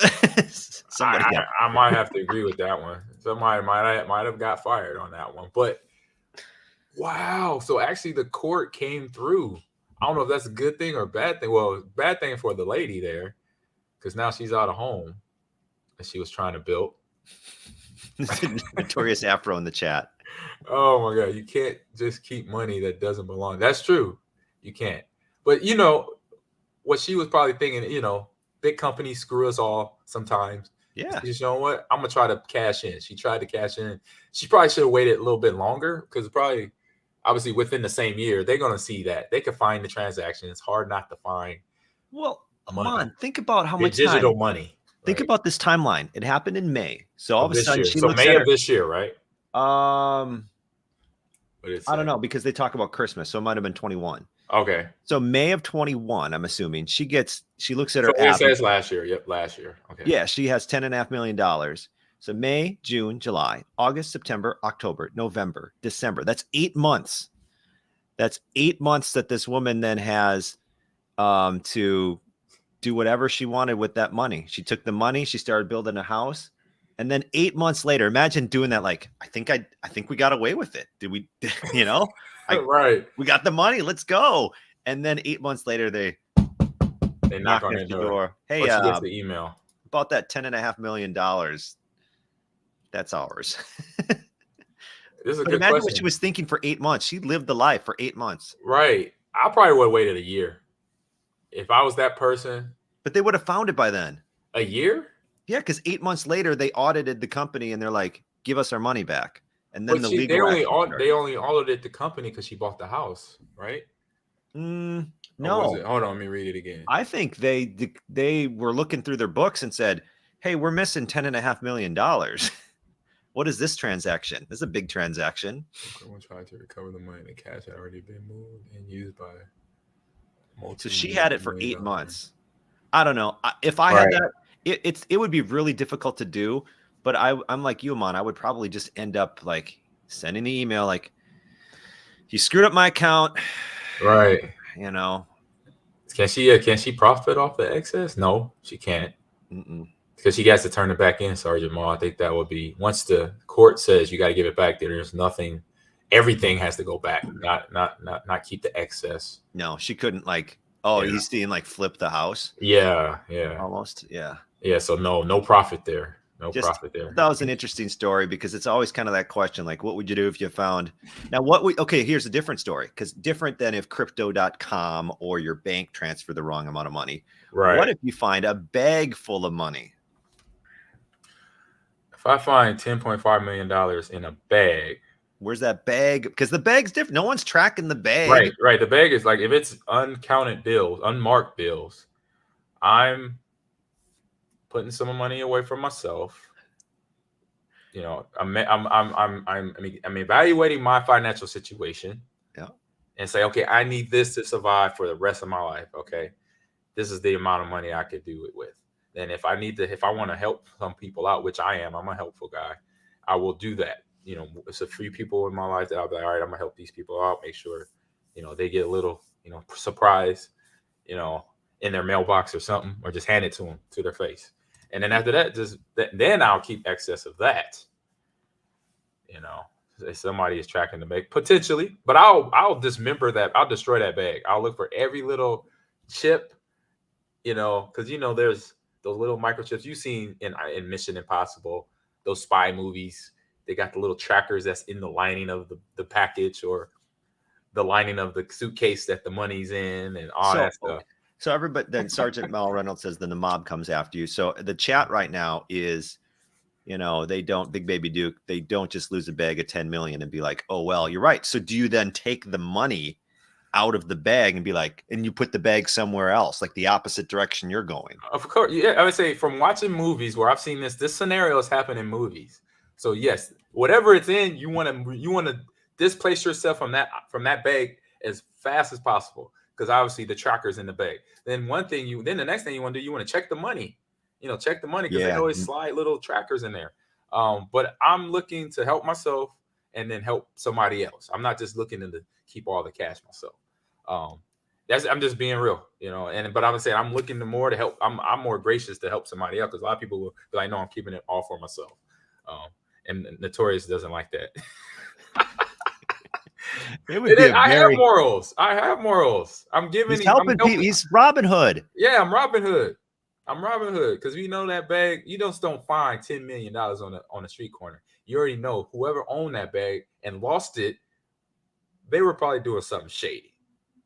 I might have to agree with that one. Somebody might have got fired on that one. But wow. So actually the court came through. I don't know if that's a good thing or a bad thing. Well, bad thing for the lady there, because now she's out of home that she was trying to build. Notorious Afro in the chat. Oh my God. You can't just keep money that doesn't belong. That's true. You can't. But what she was probably thinking, big companies screw us all sometimes. Yeah. You know what? I'm going to try to cash in. She tried to cash in. She probably should have waited a little bit longer because probably obviously within the same year, they're going to see that. They can find the transaction. It's hard not to find. Well, come on. Think about how much digital money. Think about this timeline. It happened in May. So all of a sudden she looks May at of this year, right? I don't know because they talk about Christmas. So it might have been 21. Okay. So May of 21, I'm assuming she looks at her app. It says last year. Yep. Last year. Okay. Yeah. She has $10.5 million. So May, June, July, August, September, October, November, December. That's 8 months. That's 8 months that this woman then has to do whatever she wanted with that money. She took the money, she started building a house, and then 8 months later, imagine doing that. Like, I think we got away with it. Did we? Right? We got the money. Let's go. And then 8 months later, they knock on the door. Hey, she gets the email about that $10.5 million. That's ours. This is a but good imagine question. what she was thinking for 8 months. She lived the life for 8 months. Right. I probably would have waited a year. If I was that person. But they would have found it by then. A year? Yeah, because 8 months later, they audited the company and they're like, give us our money back. And then they only audited the company because she bought the house, right? No. Hold on, let me read it again. I think they were looking through their books and said, hey, we're missing $10.5 million. What is this transaction? This is a big transaction. Someone tried to recover the money. The cash had already been moved and used by. So she had it for 8 months. I don't know. If I had that, it would be really difficult to do. But I'm like you, Ahman. I would probably just end up like sending the email like, you screwed up my account. Right. Can she profit off the excess? No, she can't. Because she has to turn it back in, Sergeant Maul. I think that would be once the court says you got to give it back. There's nothing. Everything has to go back. Not keep the excess. No, she couldn't he's seeing flip the house. Yeah. Almost. Yeah. Yeah. So no profit there. No profit there. That was an interesting story because it's always kind of that question, like, what would you do if you found now here's a different story because different than if crypto.com or your bank transferred the wrong amount of money. Right. What if you find a bag full of money? If I find $10.5 million in a bag. Where's that bag? Because the bag's different. No one's tracking the bag. Right. The bag is like if it's uncounted bills, unmarked bills, I'm putting some money away from myself. I'm evaluating my financial situation. Yeah. And say, okay, I need this to survive for the rest of my life. Okay. This is the amount of money I could do it with. Then if I want to help some people out, which I'm a helpful guy, I will do that. you know, it's a few people in my life that I'll be like, all right, I'm gonna help these people out, make sure, you know, they get a little, you know, surprise, you know, in their mailbox or something, or just hand it to them to their face. And then after that, then I'll keep excess of that. You know, if somebody is tracking the bag potentially, but I'll dismember that. I'll destroy that bag. I'll look for every little chip, you know, because you know there's those little microchips you've seen in Mission Impossible, those spy movies. They got the little trackers that's in the lining of the package or the lining of the suitcase that the money's in and all that stuff. So everybody, then Sergeant Mel Reynolds says, then the mob comes after you. So the chat right now is, you know, they don't, Big Baby Duke, they don't just lose a bag of 10 million and be like, oh, well, you're right. So do you then take the money out of the bag and be like, and you put the bag somewhere else, like the opposite direction you're going? Of course. Yeah. I would say from watching movies where I've seen this scenario has happened in movies. So yes, whatever it's in, you want to displace yourself from that bag as fast as possible. Because obviously the tracker's in the bag. Then the next thing you want to do, you want to check the money. You know, check the money because they always slide little trackers in there. But I'm looking to help myself and then help somebody else. I'm not just looking to keep all the cash myself. I'm just being real, you know. But I'm saying I'm looking to help. I'm more gracious to help somebody else because a lot of people will be like, no, I'm keeping it all for myself. And Notorious doesn't like that. It would be I have morals. I'm giving. He's helping people. He's Robin Hood. Yeah, I'm Robin Hood. Because we know that bag. You just don't find $10 million on a street corner. You already know whoever owned that bag and lost it, they were probably doing something shady.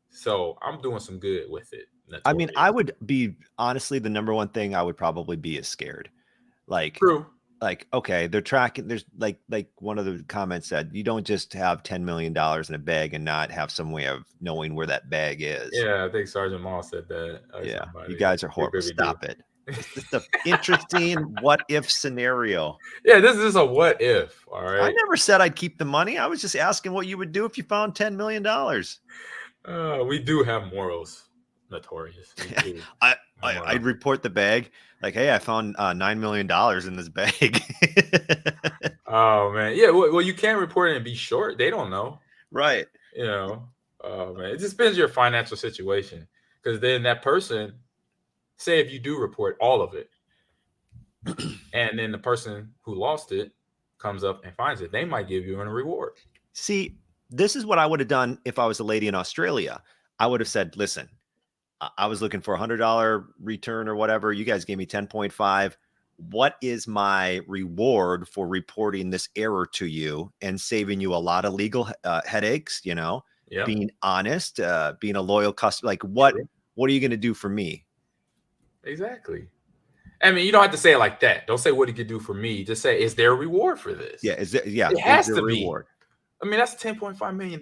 So I'm doing some good with it. I mean, I would be honestly the number one thing I would probably be is scared. Like, true. Like, okay, they're tracking. There's like one of the comments said, you don't just have $10 million in a bag and not have some way of knowing where that bag is. Yeah, I think Sergeant Maul said that. Yeah, you guys are horrible. Stop it. It's just an interesting what if scenario. Yeah, this is a what if. All right. I never said I'd keep the money. I was just asking what you would do if you found $10 million. We do have morals, Notorious. I'd report the bag. Like, hey, I found $9 million in this bag. Oh man, yeah. Well, you can't report it and be short. They don't know, right? You know, oh man, it just depends your financial situation. Because then that person, say if you do report all of it, and then the person who lost it comes up and finds it, they might give you a reward. See, this is what I would have done if I was a lady in Australia. I would have said, listen, I was looking for $100 return or whatever. You guys gave me 10.5. What is my reward for reporting this error to you and saving you a lot of legal headaches? You know, being honest, being a loyal customer. Like, what are you going to do for me? Exactly. I mean, you don't have to say it like that. Don't say what he could do for me. Just say, is there a reward for this? Yeah, it has to be. Reward? I mean, that's $10.5 million.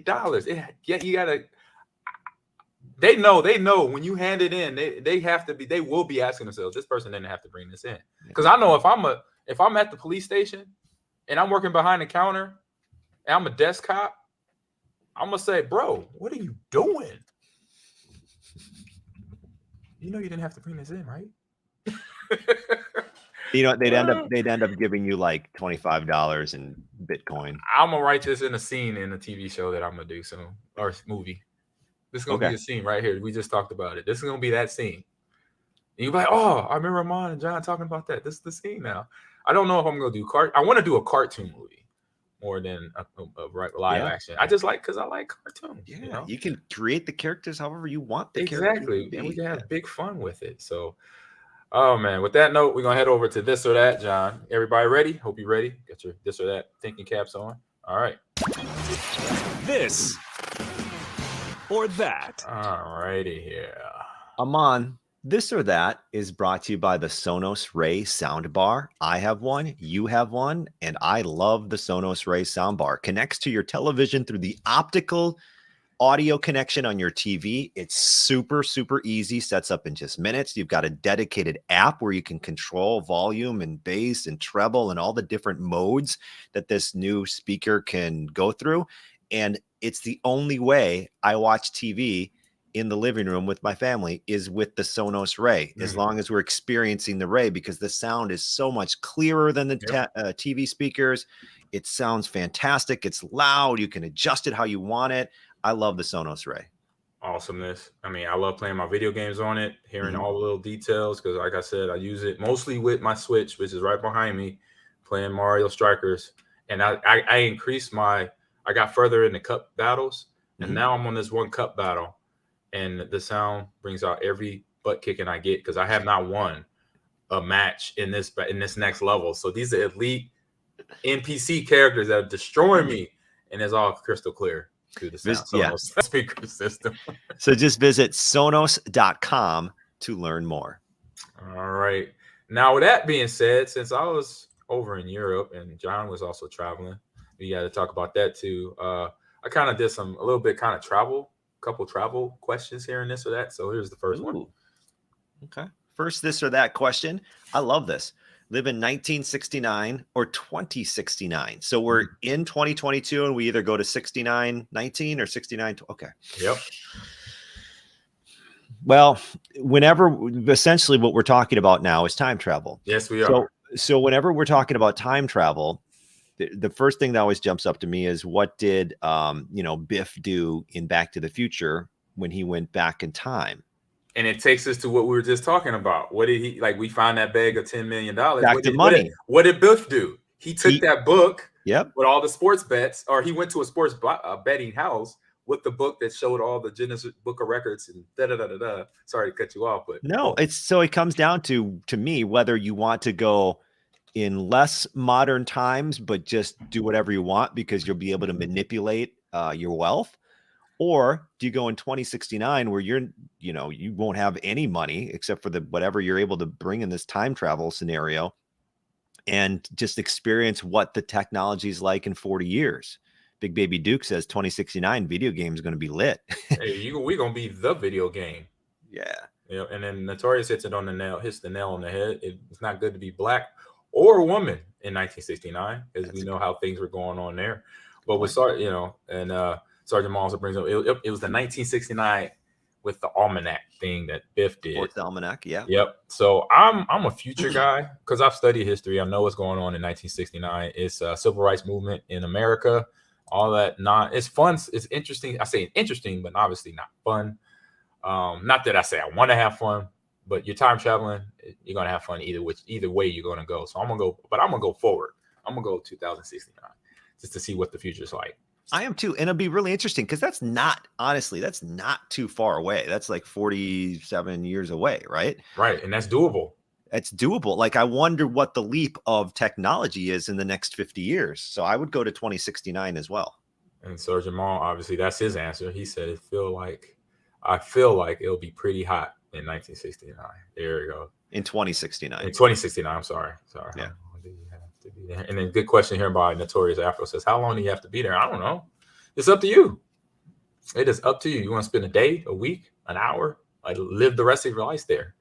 You gotta. They know when you hand it in, they will be asking themselves, this person didn't have to bring this in. Because I know if I'm at the police station and I'm working behind the counter and I'm a desk cop, I'm gonna say, bro, what are you doing? You know you didn't have to bring this in, right? You know, they'd end up giving you like $25 in Bitcoin. I'm gonna write this in a scene in a TV show that I'm gonna do soon, or movie. This is gonna be a scene right here. We just talked about it. This is gonna be that scene. And you're like, oh, I remember Ahman and John talking about that. This is the scene now. I don't know if I'm gonna do I want to do a cartoon movie more than a live action. I just because I like cartoons. Yeah, you know? You can create the characters however you want. Exactly, and we can have big fun with it. So, oh man, with that note, we're gonna head over to this or that. John, everybody ready? Hope you're ready. Got your this or that thinking caps on. All right. This or that. All righty here. Ahman, this or that is brought to you by the Sonos Ray soundbar. I have one, you have one, and I love the Sonos Ray soundbar. Connects to your television through the optical audio connection on your TV. It's super, super easy. Sets up in just minutes. You've got a dedicated app where you can control volume and bass and treble and all the different modes that this new speaker can go through. And it's the only way I watch TV in the living room with my family is with the Sonos Ray, as long as we're experiencing the Ray, because the sound is so much clearer than the TV speakers. It sounds fantastic. It's loud. You can adjust it how you want it. I love the Sonos Ray. Awesomeness. I mean, I love playing my video games on it, hearing all the little details, because like I said, I use it mostly with my Switch, which is right behind me, playing Mario Strikers. And I increased I got further in the cup battles, and now I'm on this one cup battle, and the sound brings out every butt kicking I get, because I have not won a match in this next level. So these are elite NPC characters that are destroying me, and it's all crystal clear through the Sonos speaker system. So just visit Sonos.com to learn more. All right. Now, with that being said, since I was over in Europe and John was also traveling, we got to talk about that too. I kind of did a little bit couple travel questions here and this or that. So here's the first one. Okay. First, this or that question. I love this. Live in 1969 or 2069. So we're in 2022 and we either go to 6919 or 69. Okay. Yep. Well, essentially what we're talking about now is time travel. Yes, we are. So whenever we're talking about time travel, the first thing that always jumps up to me is, what did Biff do in Back to the Future when he went back in time? And it takes us to what we were just talking about. What did he like? We found that bag of $10 million. Back to money. What did Biff do? He took that book with all the sports bets, or he went to a sports betting house with the book that showed all the Guinness Book of Records and da-da-da-da-da. Sorry to cut you off, but no, it comes down to me whether you want to go in less modern times, but just do whatever you want because you'll be able to manipulate your wealth. Or do you go in 2069 where you won't have any money except for whatever you're able to bring in this time travel scenario, and just experience what the technology is like in 40 years. Big Baby Duke says 2069 video game is going to be lit. Hey, we're going to be the video game. Yeah. And then Notorious hits the nail on the head. It's not good to be black or a woman in 1969, because we know how things were going on there. But we saw, Sergeant Maul also brings up, it was the 1969 with the almanac thing that Biff did. Sports almanac, yeah. Yep. So I'm a future guy because I've studied history. I know what's going on in 1969. It's a civil rights movement in America. All that it's fun. It's interesting. I say interesting, but obviously not fun. Not that I say I want to have fun, but you're time traveling. You're gonna have fun either way you're gonna go. So I'm gonna go forward. I'm gonna go 2069 just to see what the future is like. I am too. And it'll be really interesting because that's not too far away. That's like 47 years away, right? Right. And that's doable. It's doable. Like, I wonder what the leap of technology is in the next 50 years. So I would go to 2069 as well. And Sergeant Maul, obviously, that's his answer. He said, I feel like it'll be pretty hot in 1969. There we go. In 2069. In 2069. I'm sorry. Yeah. To be there. And then good question here by Notorious Afro says, how long do you have to be there? I don't know. It's up to you. It is up to you. You want to spend a day, a week, an hour, like live the rest of your life there.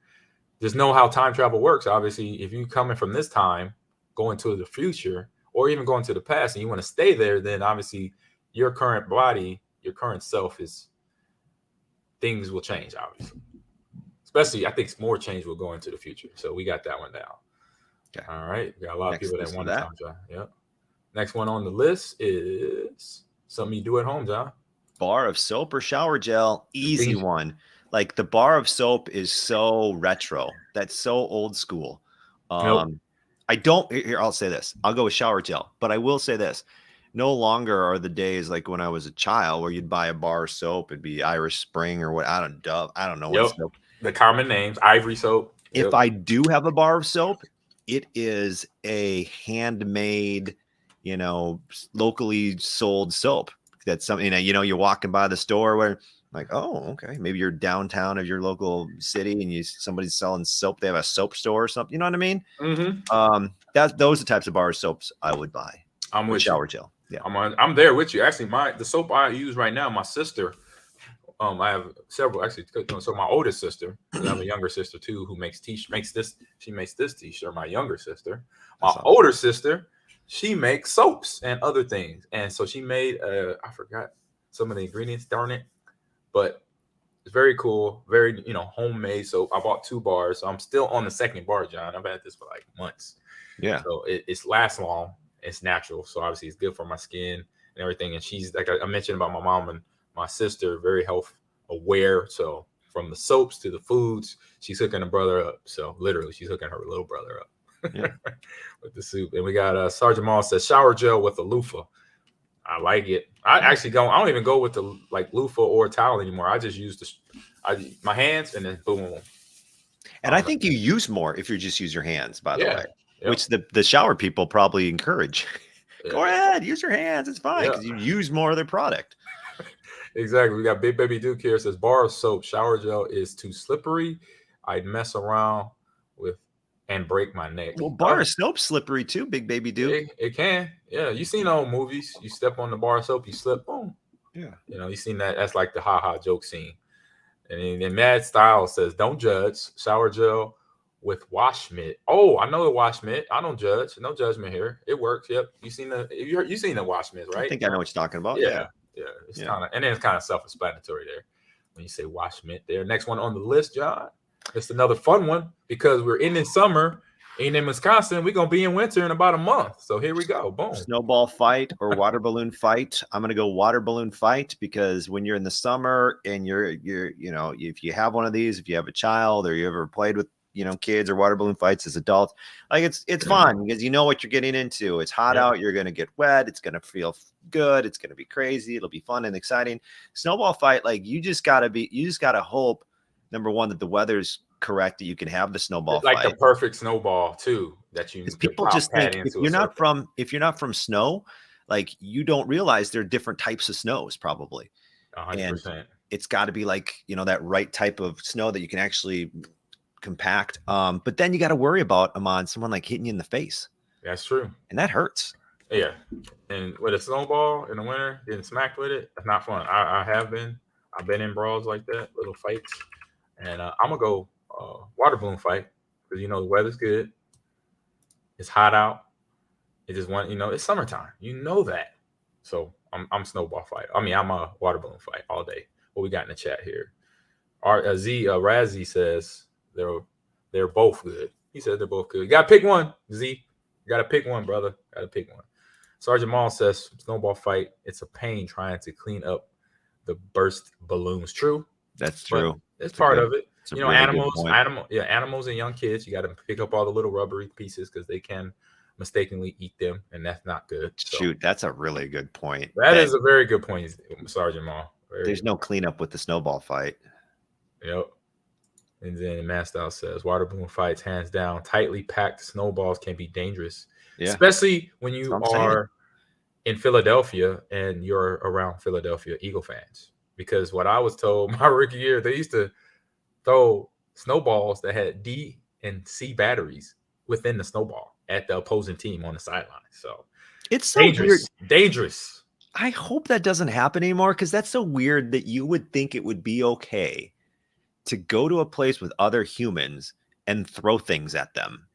Just know how time travel works. Obviously, if you're coming from this time, going to the future, or even going to the past, and you want to stay there, then obviously your current body, your current self things will change, obviously. Especially, I think more change will go into the future. So we got that one down. Okay. All right. We got a lot of people that want to time travel. Yep. Next one on the list is something you do at home, John. Bar of soap or shower gel? Easy one. Like, the bar of soap is so retro. That's so old school. I'll say this. I'll go with shower gel, but I will say this. No longer are the days like when I was a child where you'd buy a bar of soap. It'd be Irish Spring or what? I don't know what soap. The common names, Ivory soap. If I do have a bar of soap, it is a handmade, locally sold soap. That's something, you're walking by the store where, like, oh, okay, maybe you're downtown of your local city and somebody's selling soap. They have a soap store or something. You know what I mean? Mm-hmm. Those are the types of bar soaps I would buy. I'm with shower gel. Yeah, I'm there with you. Actually, the soap I use right now, my sister. I have several actually. So my oldest sister, I have a younger sister too, who makes this. She makes this t-shirt. My younger sister, my older sister, she makes soaps and other things. And so she made I forgot some of the ingredients. Darn it. But very cool, very homemade. So I bought 2 bars. So I'm still on the second bar, John. I've had this for like months. Yeah. So it's lasts long. It's natural. So obviously it's good for my skin and everything. And she's like I mentioned about my mom and my sister, very health aware. So from the soaps to the foods, she's hooking her brother up. So literally, she's hooking her little brother up with the soup. And we got Sergeant Maul says shower gel with a loofah. I like it. I don't even go with the like loofah or towel anymore. I just use my hands and then boom. And I think you use more if you just use your hands, by the way, yep. which the shower people probably encourage. Yeah. Go ahead, use your hands. It's fine because you use more of their product. Exactly. We got Big Baby Duke here. Says bar of soap, shower gel is too slippery. I'd mess around with and break my neck. Well, bar of soap's slippery too, Big Baby Duke. It can. Yeah. You seen old movies. You step on the bar of soap, you slip, boom. Yeah. You seen that. That's like the ha joke scene. And then Mad Style says, don't judge. Shower gel with wash mitt. Oh, I know the wash mitt. I don't judge. No judgment here. It works. Yep. You seen the wash mitt, right? I think I know what you're talking about. Yeah. It's kind of, and then it's kind of self-explanatory there when you say wash mitt there. Next one on the list, John. It's another fun one because we're in summer. And in Wisconsin, we're gonna be in winter in about a month. So here we go. Boom. Snowball fight or water balloon fight. I'm gonna go water balloon fight because when you're in the summer and you're if you have one of these, if you have a child or you ever played with kids or water balloon fights as adults, like it's fun because you know what you're getting into. It's hot out, you're gonna get wet, it's gonna feel good, it's gonna be crazy, it'll be fun and exciting. Snowball fight, like you just gotta hope, number one, that the weather's correct, that you can have the snowball like fight. the perfect snowball too, that you people just think if you're not from snow, like you don't realize there are different types of snows probably. 100%. And it's got to be like that right type of snow that you can actually compact. But then you got to worry about someone like hitting you in the face. That's true, and that hurts. Yeah, and with a snowball in the winter, getting smacked with it, it's not fun. I've been in brawls like that, little fights, and I'm gonna go water balloon fight because the weather's good. It's hot out. It just it's summertime. That. So I'm snowball fight. I'm a water balloon fight all day. What we got in the chat here? Razzie says they're both good. He said they're both good. You gotta pick one, Z. You gotta pick one, brother. Gotta pick one. Sergeant Maul says snowball fight. It's a pain trying to clean up the burst balloons. True. That's true. It's part of it. Really animals and young kids, you got to pick up all the little rubbery pieces because they can mistakenly eat them, and that's not good. So, shoot, that's a really good point. That is a very good point, Sergeant Maul. There's no cleanup with the snowball fight. Yep. And then Master says water balloon fights, hands down, tightly packed snowballs can be dangerous, especially when you are in Philadelphia and you're around Philadelphia Eagle fans. Because what I was told my rookie year, they used to throw snowballs that had D and C batteries within the snowball at the opposing team on the sideline. So it's so dangerous. Weird. Dangerous. I hope that doesn't happen anymore because that's so weird that you would think it would be okay to go to a place with other humans and throw things at them.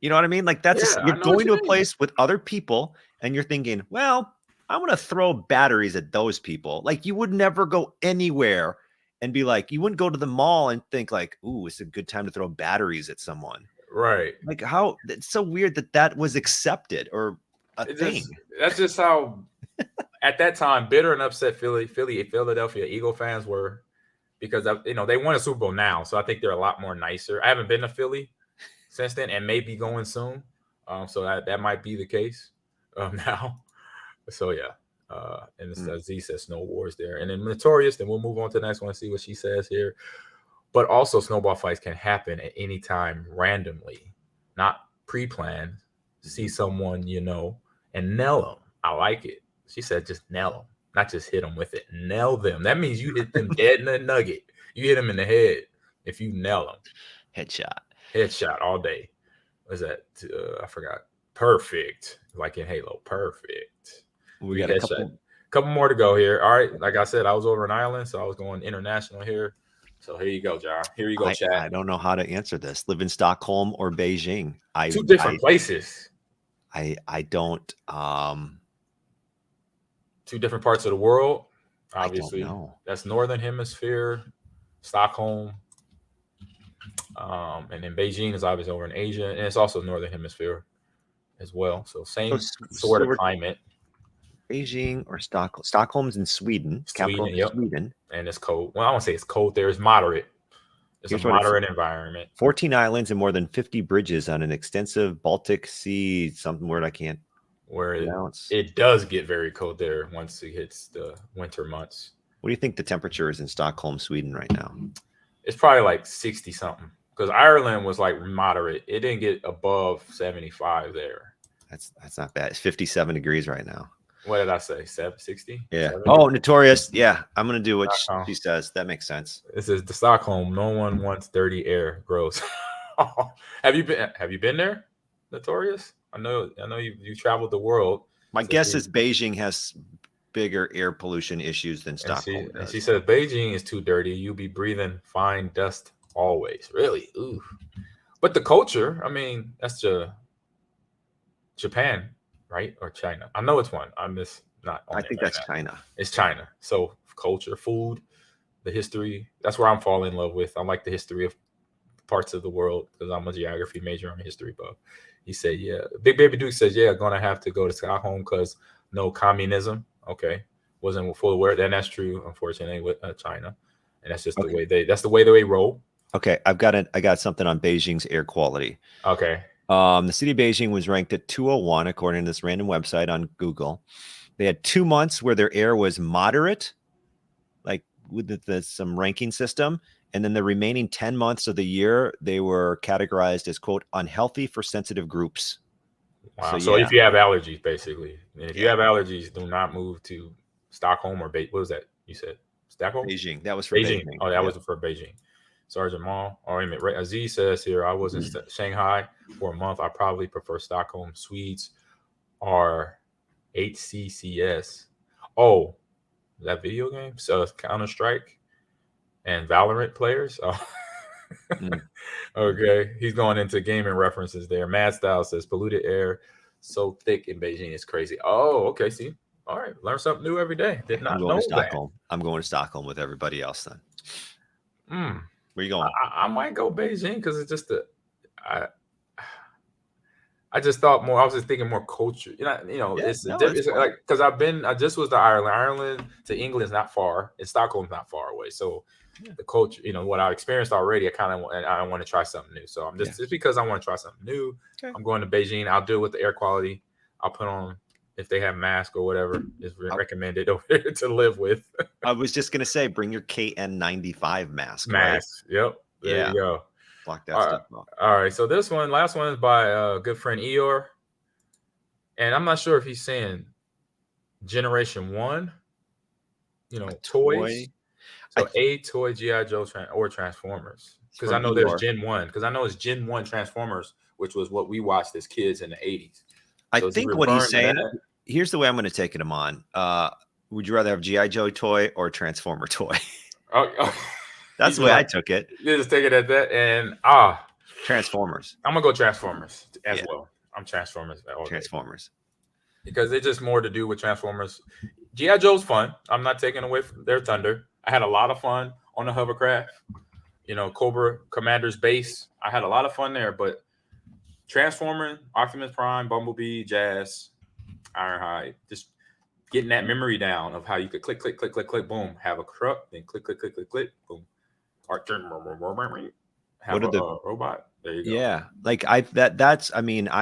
You know what I mean? Like you're going to a place with other people and you're thinking, well, I want to throw batteries at those people. Like you would never go anywhere and be like, you wouldn't go to the mall and think like, ooh, it's a good time to throw batteries at someone. Right. Like how it's so weird that was accepted or a thing. That's just how at that time bitter and upset Philadelphia Eagle fans were because they won a Super Bowl now. So I think they're a lot more nicer. I haven't been to Philly since then and may be going soon. So that might be the case now. So yeah. And Z says Snow Wars there. And then Notorious, then we'll move on to the next one and see what she says here. But also snowball fights can happen at any time randomly, not pre-planned. See someone and nail them. I like it. She said just nail them, not just hit them with it. Nail them. That means you hit them dead in the nugget. You hit them in the head if you nail them. Headshot all day. What's that? I forgot. Perfect. Like in Halo. Perfect. We got a couple more to go here. All right. Like I said, I was over in Ireland, so I was going international here. So here you go, John. Here you go, Chad. I don't know how to answer this. Live in Stockholm or Beijing? Two different places. I don't. Two different parts of the world. Obviously, I don't know. That's Northern Hemisphere. Stockholm, and then Beijing is obviously over in Asia, and it's also Northern Hemisphere as well. So same sort of climate. Beijing or Stockholm? Stockholm's in Sweden. Capital Sweden, yep. Sweden. And it's cold. Well, I won't say it's cold there. It's moderate. It's a moderate environment. 14 islands and more than 50 bridges on an extensive Baltic Sea. Something word I can't pronounce. It does get very cold there once it hits the winter months. What do you think the temperature is in Stockholm, Sweden right now? It's probably like 60 something. Because Ireland was like moderate. It didn't get above 75 there. That's not bad. It's 57 degrees right now. What did I say? 60? Yeah. 70? Oh, Notorious. Yeah. I'm going to do what she says. That makes sense. This is the Stockholm. No one wants dirty air. Gross. Have you been there, Notorious? I know you traveled the world. My guess is Beijing has bigger air pollution issues than Stockholm. And she says Beijing is too dirty. You'll be breathing fine dust always. Really? Ooh. But the culture, I mean, that's Japan, right? Or China. I know it's one. I think that's China. It's China. So culture, food, the history. That's where I'm falling in love with. I like the history of parts of the world because I'm a geography major. I'm a history buff. He said, yeah. Big Baby Duke says, yeah, gonna have to go to Stockholm because no communism. Okay. Wasn't fully aware. Then that's true, unfortunately, with China. And that's just the way they roll. Okay. I got something on Beijing's air quality. Okay. The city of Beijing was ranked at 201 according to this random website on Google. They had 2 months where their air was moderate, like with some ranking system. And then the remaining 10 months of the year, they were categorized as, quote, unhealthy for sensitive groups. Wow. So if you have allergies, basically, and if you have allergies, do not move to Stockholm or what was that? You said Stockholm? Beijing. That was for Beijing. Oh, that was for Beijing. Sergeant Mall. Oh, wait a minute. Right. Aziz says here, I was in Shanghai for a month. I probably prefer Stockholm. Swedes are HCCS. Oh, that video game? So Counter-Strike and Valorant players. Oh. Okay. He's going into gaming references there. Mad Style says polluted air so thick in Beijing is crazy. Oh, okay. See? All right. Learn something new every day. Did not know that. I'm going to Stockholm with everybody else then. Where you going? I might go Beijing because it's just I just thought more. I was just thinking more culture. It's like because I just was to Ireland. Ireland to England is not far, and Stockholm's not far away. So the culture, what I experienced already, I want to try something new. So I'm just because I want to try something new. Okay. I'm going to Beijing. I'll deal with the air quality. I'll put on. If they have masks or whatever is recommended over there to live with. I was just going to say, bring your KN95 mask. Right? Yep. There you go. Block that stuff off. All right. So last one is by a good friend Eeyore. And I'm not sure if he's saying Generation 1, toys. So a toy G.I. Joe or Transformers. Because I know there's Gen 1. Because I know it's Gen 1 Transformers, which was what we watched as kids in the 80s. I think what he's saying, here's the way I'm going to take it, Ahman. Would you rather have G.I. Joe toy or Transformer toy? That's the way I took it. You just take it at that. And Transformers. I'm going to go Transformers as well. I'm Transformers. Transformers. Because it's just more to do with Transformers. G.I. Joe's fun. I'm not taking away from their thunder. I had a lot of fun on the hovercraft. Cobra Commander's base. I had a lot of fun there, but Transformer, Optimus Prime, Bumblebee, Jazz, Ironhide, just getting that memory down of how you could click, click, click, click, click, boom, have a truck, then click, click, click, click, click, boom. Have a robot. There you go. Yeah, like I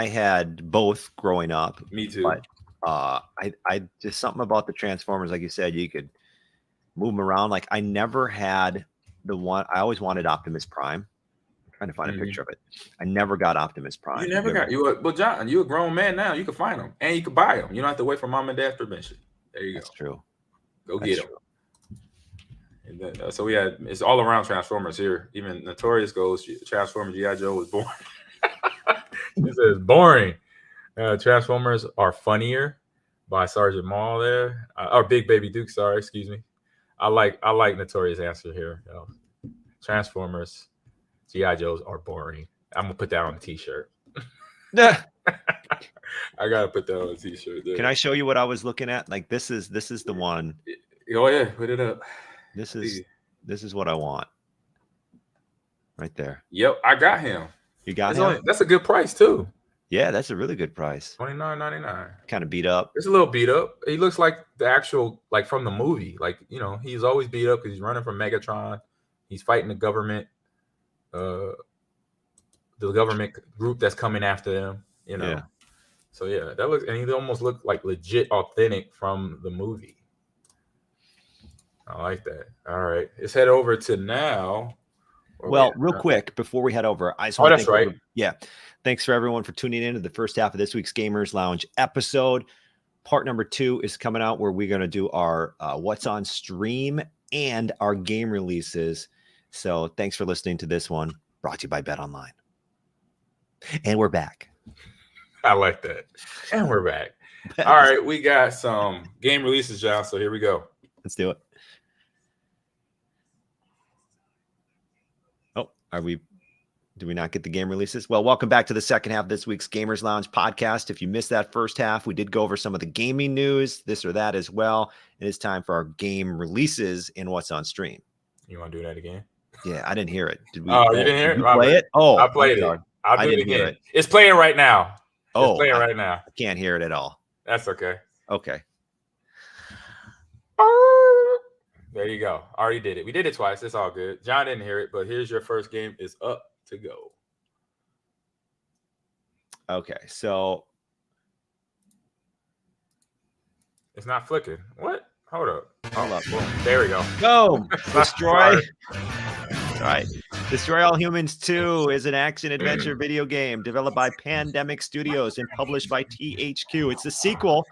had both growing up. Me too. But I just something about the Transformers, like you said, you could move them around. Like I never had the one. I always wanted Optimus Prime. Trying to find a picture of it. I never got Optimus Prime. You never got John, you a grown man now. You can find them and you can buy them. You don't have to wait for mom and dad's permission. There you go. That's true. Go get them. And then, so it's all around Transformers here. Even Notorious goes Transformers G.I. Joe was boring. He says boring. Transformers are funnier by Sergeant Mall there. Or Big Baby Duke, sorry, excuse me. I like Notorious answer here. Transformers G.I. Joes are boring. I'm gonna put that on a t-shirt. I gotta put that on a t-shirt. There. Can I show you what I was looking at? Like this is the one. Oh yeah, put it up. This is what I want. right there. Yep, I got him. You got him? That's a good price too. Yeah, that's a really good price. $29.99. Kind of beat up. It's a little beat up. He looks like the actual, like from the movie. Like, you know, he's always beat up because he's running from Megatron. He's fighting the government group that's coming after them, you know. Yeah. So yeah, that looks, and he almost looked like legit authentic from the movie. I like that. All right, let's head over to now. Well, real quick before we head over, I just want to thank thanks for everyone for tuning in to the first half of this week's Gamers Lounge episode. Part number 2 is coming out where we're going to do our what's on stream and our game releases. So thanks for listening to this one, brought to you by Bet Online. And we're back. I like that. And we're back. All right, we got some game releases, John. So here we go. Let's do it. Oh, do we not get the game releases? Well, welcome back to the second half of this week's Gamers Lounge podcast. If you missed that first half, we did go over some of the gaming news, this or that as well. It is time for our game releases and what's on stream. You want to do that again? Yeah, I didn't hear it. Did we? Oh, you didn't hear it? Play it? Oh, I played it. I'll do it again. It's playing right now. It's playing right now. I can't hear it at all. That's okay. Okay. There you go. Already did it. We did it twice. It's all good. John didn't hear it, but here's your first game. Is up to go. Okay, so it's not flicking. What? Hold up. Hold up. There we go. Boom. Destroy. All right. Destroy All Humans 2 is an action-adventure video game developed by Pandemic Studios and published by THQ. It's the sequel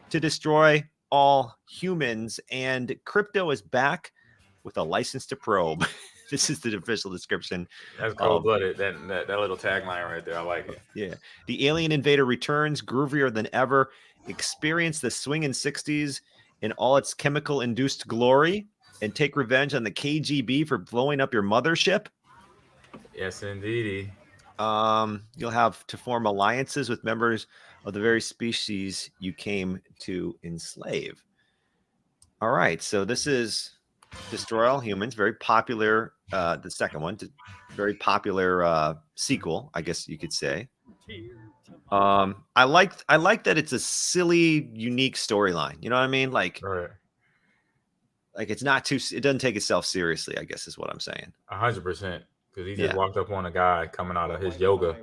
to Destroy All Humans, and Crypto is back with a license to probe. This is the official description. That's cold-blooded. That little tagline right there. I like it. Yeah. The alien invader returns, groovier than ever. Experience the swinging 60s in all its chemical-induced glory and take revenge on the KGB for blowing up your mothership. Yes, indeedy. You'll have to form alliances with members of the very species you came to enslave. All right, so this is Destroy All Humans, very popular. The second one, very popular sequel, I guess you could say. I like that it's a silly, unique storyline. You know what I mean? Like it's not too. It doesn't take itself seriously, I guess is what I'm saying. 100%. Because he just walked up on a guy coming out of his yoga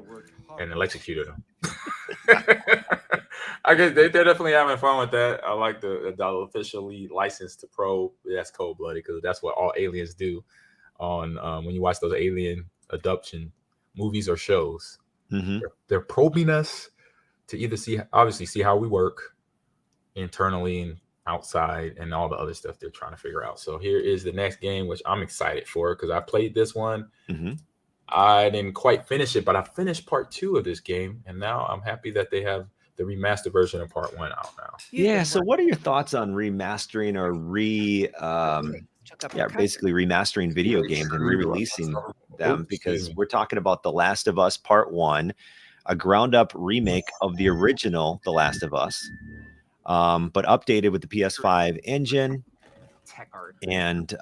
and electrocuted him. I guess they're definitely having fun with that. I like the officially licensed to probe. That's cold-blooded because that's what all aliens do on when you watch those alien abduction movies or shows. Mm-hmm. They're probing us to either see how we work internally and outside and all the other stuff they're trying to figure out. So here is the next game, which I'm excited for because I played this one. Mm-hmm. I didn't quite finish it, but I finished part 2 of this game, and now I'm happy that they have the remastered version of part 1 out now. Yeah. So what are your thoughts on remastering or basically remastering video games and re-releasing them? Because we're talking about The Last of Us Part 1, a ground-up remake of the original The Last of Us, but updated with the PS5 engine. And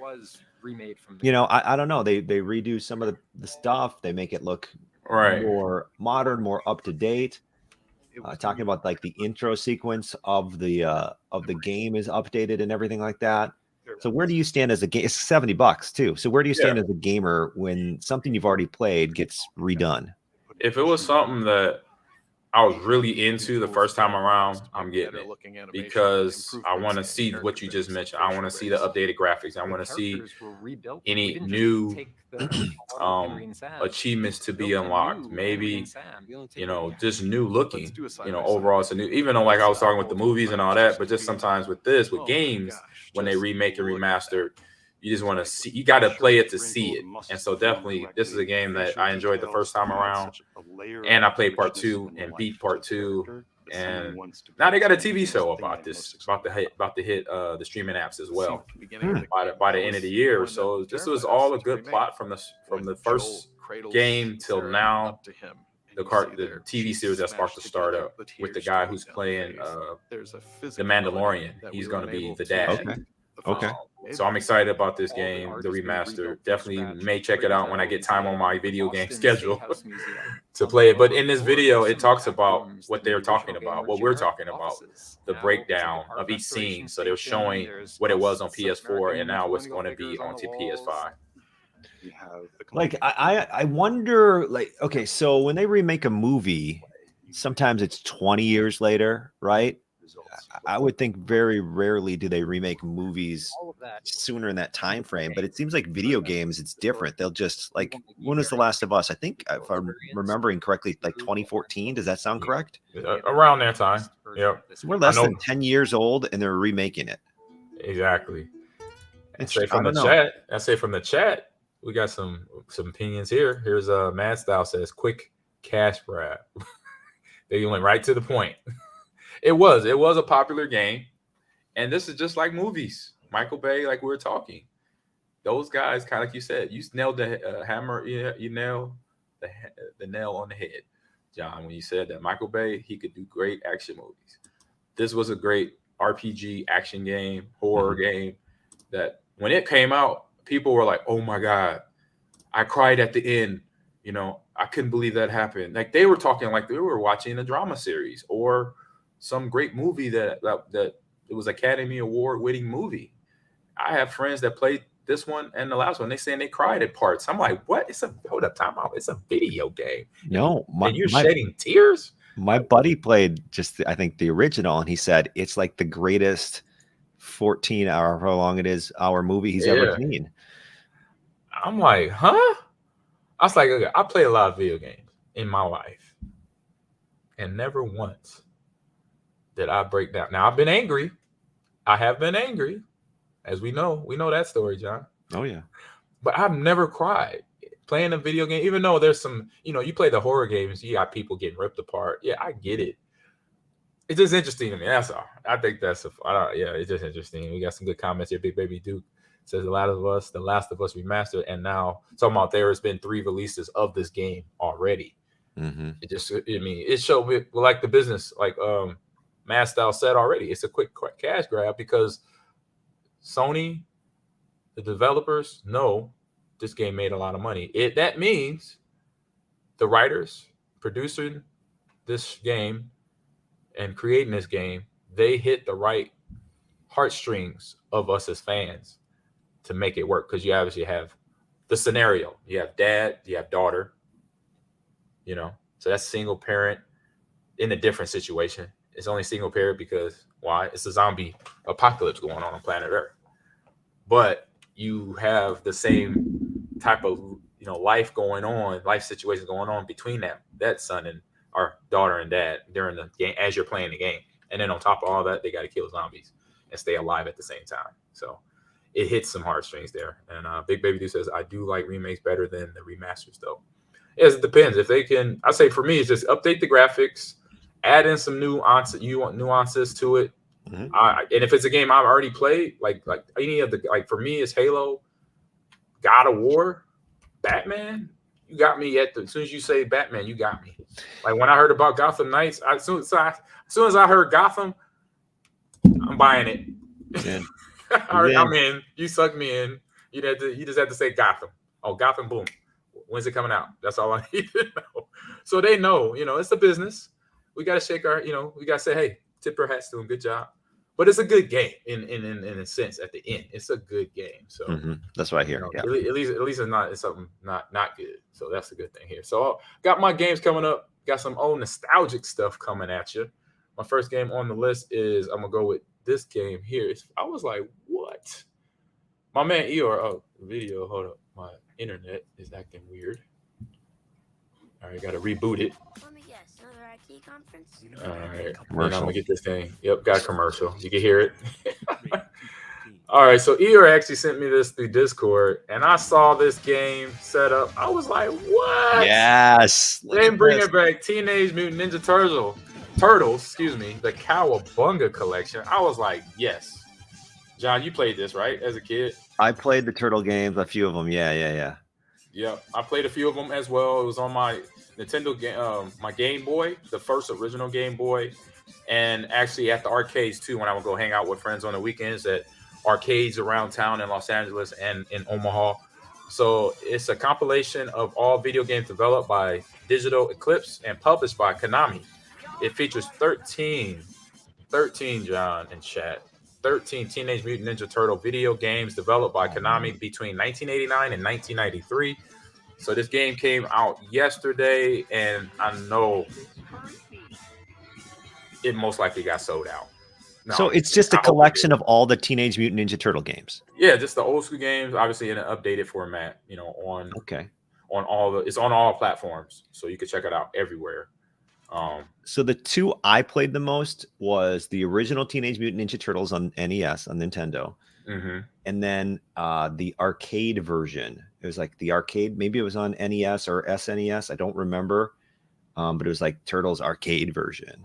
was remade from I don't know. They redo some of the stuff. They make it look more modern, more up to date. Talking about like the intro sequence of the game is updated and everything like that. So where do you stand as a game? It's $70 too. So where do you stand as a gamer when something you've already played gets redone? If it was something that I was really into the first time around, I'm getting it because I want to see what you just mentioned. I want to see the updated graphics. I want to see any new achievements to be unlocked. Maybe, just new looking, overall it's a new, even though like I was talking with the movies and all that, but just sometimes with games, when they remake and remaster, you just want to see, you got to play it to see it. And so definitely this is a game that I enjoyed the first time around, and I played part 2 and beat part 2. And now they got a TV show about this, about to hit the streaming apps as well by the end of the year. So this was all a good plot from the first game till now. The TV series that's about to start up with the guy who's playing the Mandalorian. He's going to be the dad. Okay. So I'm excited about this game, the remaster. Definitely may check it out when I get time on my video game schedule to play it. But in this video, it talks about what they're talking about, what we're talking about, the breakdown of each scene. So they're showing what it was on PS4 and now what's going to be on PS5. Like I wonder, like, okay, so when they remake a movie, sometimes it's 20 years later, right? I would think very rarely do they remake movies sooner in that time frame, but it seems like video games, it's different. They'll just, like, when was The Last of Us? I think, if I'm remembering correctly, like 2014. Does that sound correct? Around that time. Yep. So we're less than 10 years old and they're remaking it. Exactly. I say from the chat, we got some opinions here. Here's Mad Style says quick cash grab. They went right to the point. It was a popular game, and this is just like movies. Michael Bay, like we were talking, those guys, kind of like you said, you nailed the hammer. You nailed the nail on the head, John, when you said that Michael Bay, he could do great action movies. This was a great RPG action game, horror game. That when it came out, people were like, "Oh my god, I cried at the end." You know, I couldn't believe that happened. Like they were talking like they were watching a drama series or some great movie that it was Academy Award winning movie. I have friends that played this one and the last one. They saying they cried at parts. I'm like, what? Hold up, time out. It's a video game. No, and you're shedding tears. My buddy played I think the original, and he said it's like the greatest 14 hour, how long it is, hour movie he's ever seen. I'm like, huh? I was like, okay, I play a lot of video games in my life, and never once did I break down. Now I've been angry. I have been angry, as we know. We know that story, John. Oh yeah. But I've never cried playing a video game, even though there's some, you play the horror games, you got people getting ripped apart. Yeah, I get it. It's just interesting to me. That's all. I think it's just interesting. We got some good comments here. Big Baby Duke says The Last of Us remastered, and now talking about there has been 3 releases of this game already. It showed me like the business, like Mad Style said already, it's a quick cash grab because Sony, the developers, know this game made a lot of money. That means the writers producing this game and creating this game, they hit the right heartstrings of us as fans to make it work, because you obviously have the scenario. You have dad, you have daughter, so that's single parent in a different situation. It's only single parent because why? It's a zombie apocalypse going on planet Earth. But you have the same type of life situations going on between that son and our daughter and dad during the game as you're playing the game. And then on top of all that, they got to kill zombies and stay alive at the same time. So it hits some heartstrings there. And Big Baby Dude says, I do like remakes better than the remasters, though. Yes, it depends. If they can, I say for me, it's just update the graphics, add in some nuances to it. And if it's a game I've already played, like any of for me, it's Halo, God of War, Batman. You got me as soon as you say Batman, you got me. Like when I heard about Gotham Knights, as soon as I heard Gotham, I'm buying it. Yeah. I'm in. You sucked me in. You just had to say Gotham. Oh, Gotham, boom. When's it coming out? That's all I need to know. So they know, it's a business. We got to shake our, we got to say, hey, tip your hats to them. Good job. But it's a good game in a sense. At the end, it's a good game. So that's what I hear. At least it's something not good. So that's a good thing here. So got my games coming up. Got some old nostalgic stuff coming at you. My first game on the list is I'm gonna go with this game here. I was like, what? My man Eeyore. Video. Hold up. My internet is acting weird. All right, got to reboot it. Let me guess, another IT conference? All right, I'm gonna get this thing. Yep, got a commercial. You can hear it. All right, so Eeyore actually sent me this through Discord, and I saw this game set up. I was like, what? Yes. They bring it back. Teenage Mutant Ninja Turtles, excuse me, the Cowabunga collection. I was like, yes. John, you played this, right, as a kid? I played the Turtle games, a few of them. Yeah. Yeah, I played a few of them as well. It was on my Nintendo game, my Game Boy, the first original Game Boy, and actually at the arcades too. When I would go hang out with friends on the weekends, that arcades around town in Los Angeles and in Omaha. So it's a compilation of all video games developed by Digital Eclipse and published by Konami. It features 13, John in chat, 13 Teenage Mutant Ninja Turtle video games developed by Konami between 1989 and 1993. So this game came out yesterday, and I know it most likely got sold out. No, so it's just a collection of all the Teenage Mutant Ninja Turtle games. Yeah, just the old school games, obviously in an updated format. On it's on all platforms, so you can check it out everywhere. So the two I played the most was the original Teenage Mutant Ninja Turtles on NES on Nintendo, and then the arcade version. It was like the arcade, maybe it was on NES or SNES. I don't remember, but it was like Turtles arcade version.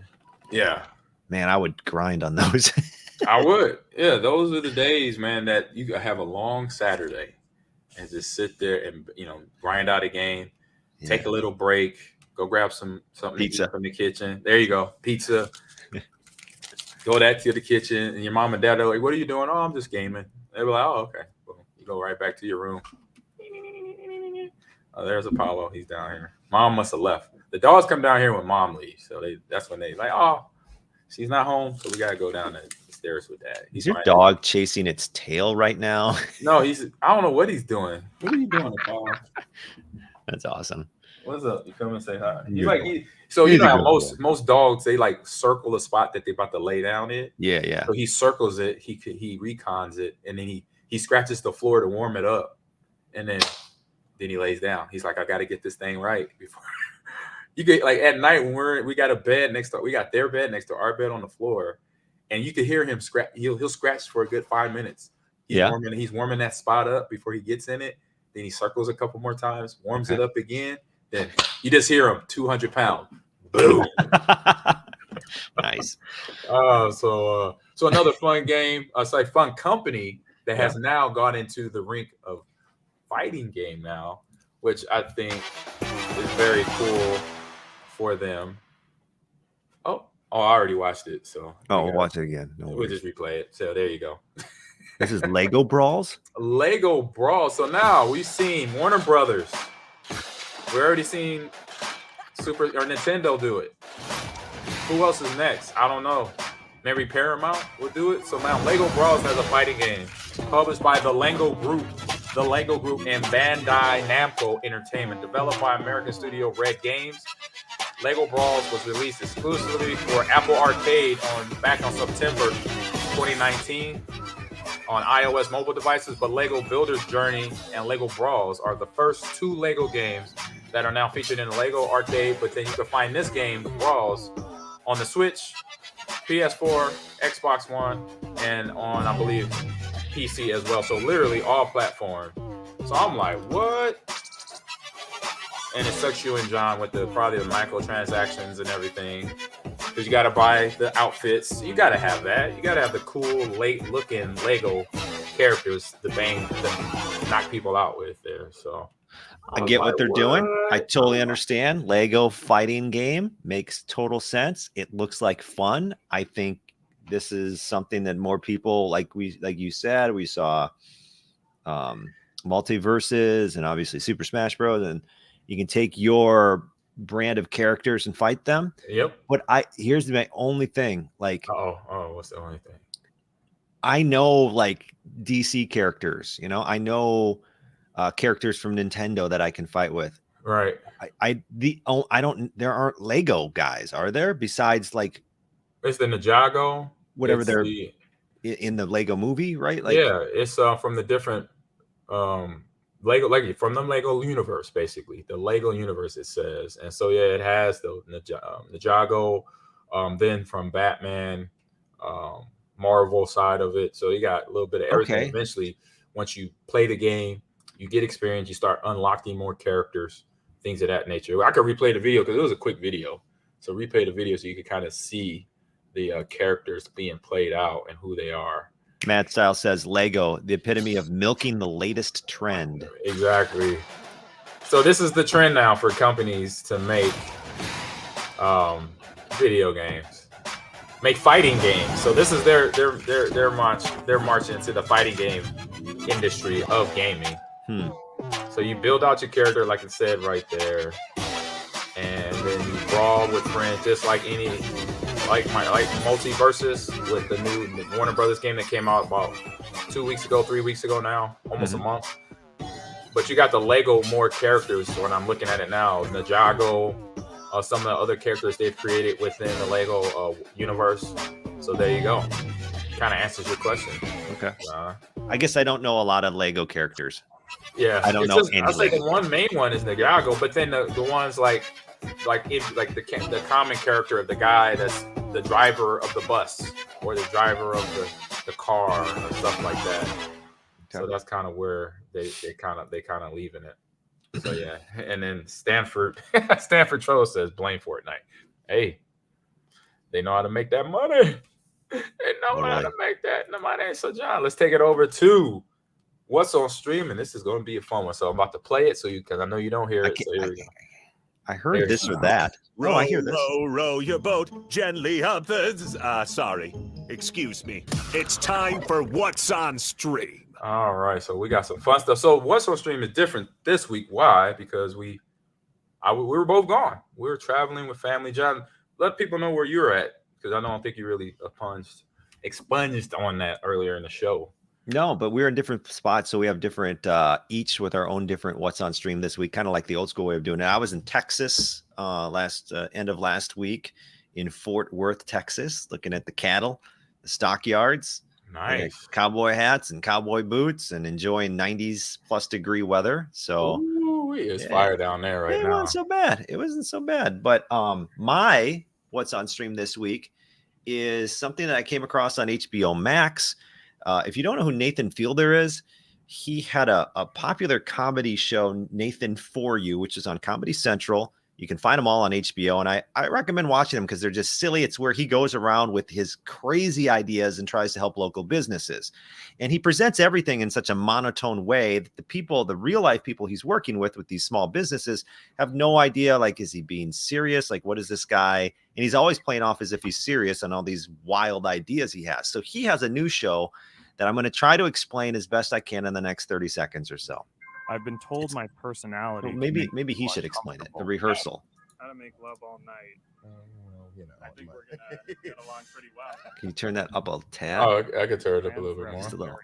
Yeah. Man, I would grind on those. I would. Yeah, those are the days, man, that you have a long Saturday and just sit there and, grind out a game, take a little break, go grab something pizza from the kitchen. There you go. Pizza. Go to the kitchen, and your mom and dad are like, "What are you doing?" "Oh, I'm just gaming." They were like, "Oh, okay." Well, you go right back to your room. Oh, there's Apollo. He's down here. Mom must have left. The dogs come down here when mom leaves. So that's when they like, "Oh, she's not home, so we gotta go down the stairs with dad." Is your dog chasing its tail right now? No, I don't know what he's doing. What are you doing, Apollo? That's awesome. What's up? You come and say hi. He's how most dogs, they like circle the spot that they're about to lay down in. Yeah. So he circles it, he recons it, and then he scratches the floor to warm it up, and then he lays down. He's like, "I got to get this thing right before." You get like at night when we got a bed we got their bed next to our bed on the floor, and you could hear him scratch. He'll scratch for a good 5 minutes. He's warming that spot up before he gets in it. Then he circles a couple more times, warms it up again. Then you just hear him 200 pounds. Boom. Nice. So another fun game. It's like fun company that has now gone into the rink of fighting game now, which I think is very cool for them. Oh, I already watched it. So we'll watch it again. We'll just replay it. So there you go. This is Lego Brawls. Lego Brawls. So now we've seen Warner Brothers. We already seen Nintendo do it. Who else is next? I don't know. Maybe Paramount will do it. So now Lego Brawls has a fighting game published by the Lego Group and Bandai Namco Entertainment, developed by American studio Red Games. Lego Brawls was released exclusively for Apple Arcade back on September 2019 on iOS mobile devices, but Lego Builder's Journey and Lego Brawls are the first two Lego games that are now featured in the Lego Arcade. But then you can find this game, Brawls, on the Switch, PS4, Xbox One, and on, I believe, PC as well. So literally all platforms. So I'm like, what? And it sucks you in, John, with probably the microtransactions and everything. Because you got to buy the outfits. You got to have that. You got to have the cool, late-looking Lego characters to knock people out with there. So I get what they're doing. I totally understand. Lego fighting game makes total sense. It looks like fun. I think this is something that more people, like you said, we saw Multiverses and obviously Super Smash Bros. And you can take your brand of characters and fight them. Yep. But here's my only thing. Like, what's the only thing? I know like DC characters. I know characters from Nintendo that I can fight with. Right. There aren't Lego guys, are there? Besides like, it's the Ninjago. Whatever they're in the Lego movie, right? Like, yeah, it's from the different Lego, from the Lego universe, basically the Lego universe. It says, and so yeah, it has the Ninjago, then from Batman, Marvel side of it. So you got a little bit of everything. Okay. Eventually, once you play the game, you get experience. You start unlocking more characters, things of that nature. I could replay the video because it was a quick video. So replay the video so you can kind of see the characters being played out and who they are. Matt Style says Lego, the epitome of milking the latest trend. Exactly. So this is the trend now for companies to make video games. make fighting games. So this is their march into the fighting game industry of gaming. So you build out your character, like it said right there, and then you brawl with friends, just like any like multiverses with the new Warner Brothers game that came out about 3 weeks ago now, almost a month. But you got the Lego more characters when I'm looking at it now. Ninjago, some of the other characters they've created within the Lego universe. So there you go. Kind of answers your question. Okay. I guess I don't know a lot of Lego characters. Yeah, I don't know. I'll say the one main one is Ninjago, but then the ones like the common character of the guy that's the driver of the bus or the driver of the car or stuff like that. Okay. So that's kind of where they kind of leaving it. So yeah, and then Stanford Troll says blame Fortnite. Hey, they know how to make that money. They know how to make that money. So John, let's take it over to what's on stream, and this is going to be a fun one. So I'm about to play it because I know you don't hear it. So here we go. I heard this or that. Row, I hear this. row your boat gently up the... sorry. Excuse me. It's time for What's on Stream. All right, so we got some fun stuff. So what's on stream is different this week. Why? Because we were both gone. We were traveling with family. John, let people know where you're at, because I don't think you really expunged on that earlier in the show. No, but we're in different spots, so we have different, each with our own different what's on stream this week, kind of like the old school way of doing it. I was in Texas end of last week in Fort Worth, Texas, looking at the cattle, the stockyards, nice cowboy hats and cowboy boots, and enjoying 90s plus degree weather. So it's fire down there right now. It wasn't so bad. It wasn't so bad. But my what's on stream this week is something that I came across on HBO Max. If you don't know who Nathan Fielder is, he had a popular comedy show, Nathan For You, which is on Comedy Central. You can find them all on HBO, and I recommend watching them because they're just silly. It's where he goes around with his crazy ideas and tries to help local businesses. And he presents everything in such a monotone way that the real life people he's working with these small businesses have no idea, like, is he being serious? Like, what is this guy? And he's always playing off as if he's serious on all these wild ideas he has. So he has a new show that I'm going to try to explain as best I can in the next 30 seconds or so. I've been told my personality. Well, maybe he should explain it. The rehearsal. How to make love all night. I think we're gonna get along pretty well. Can you turn that up a tad? Oh, I could turn it up a little bit more. Just a little.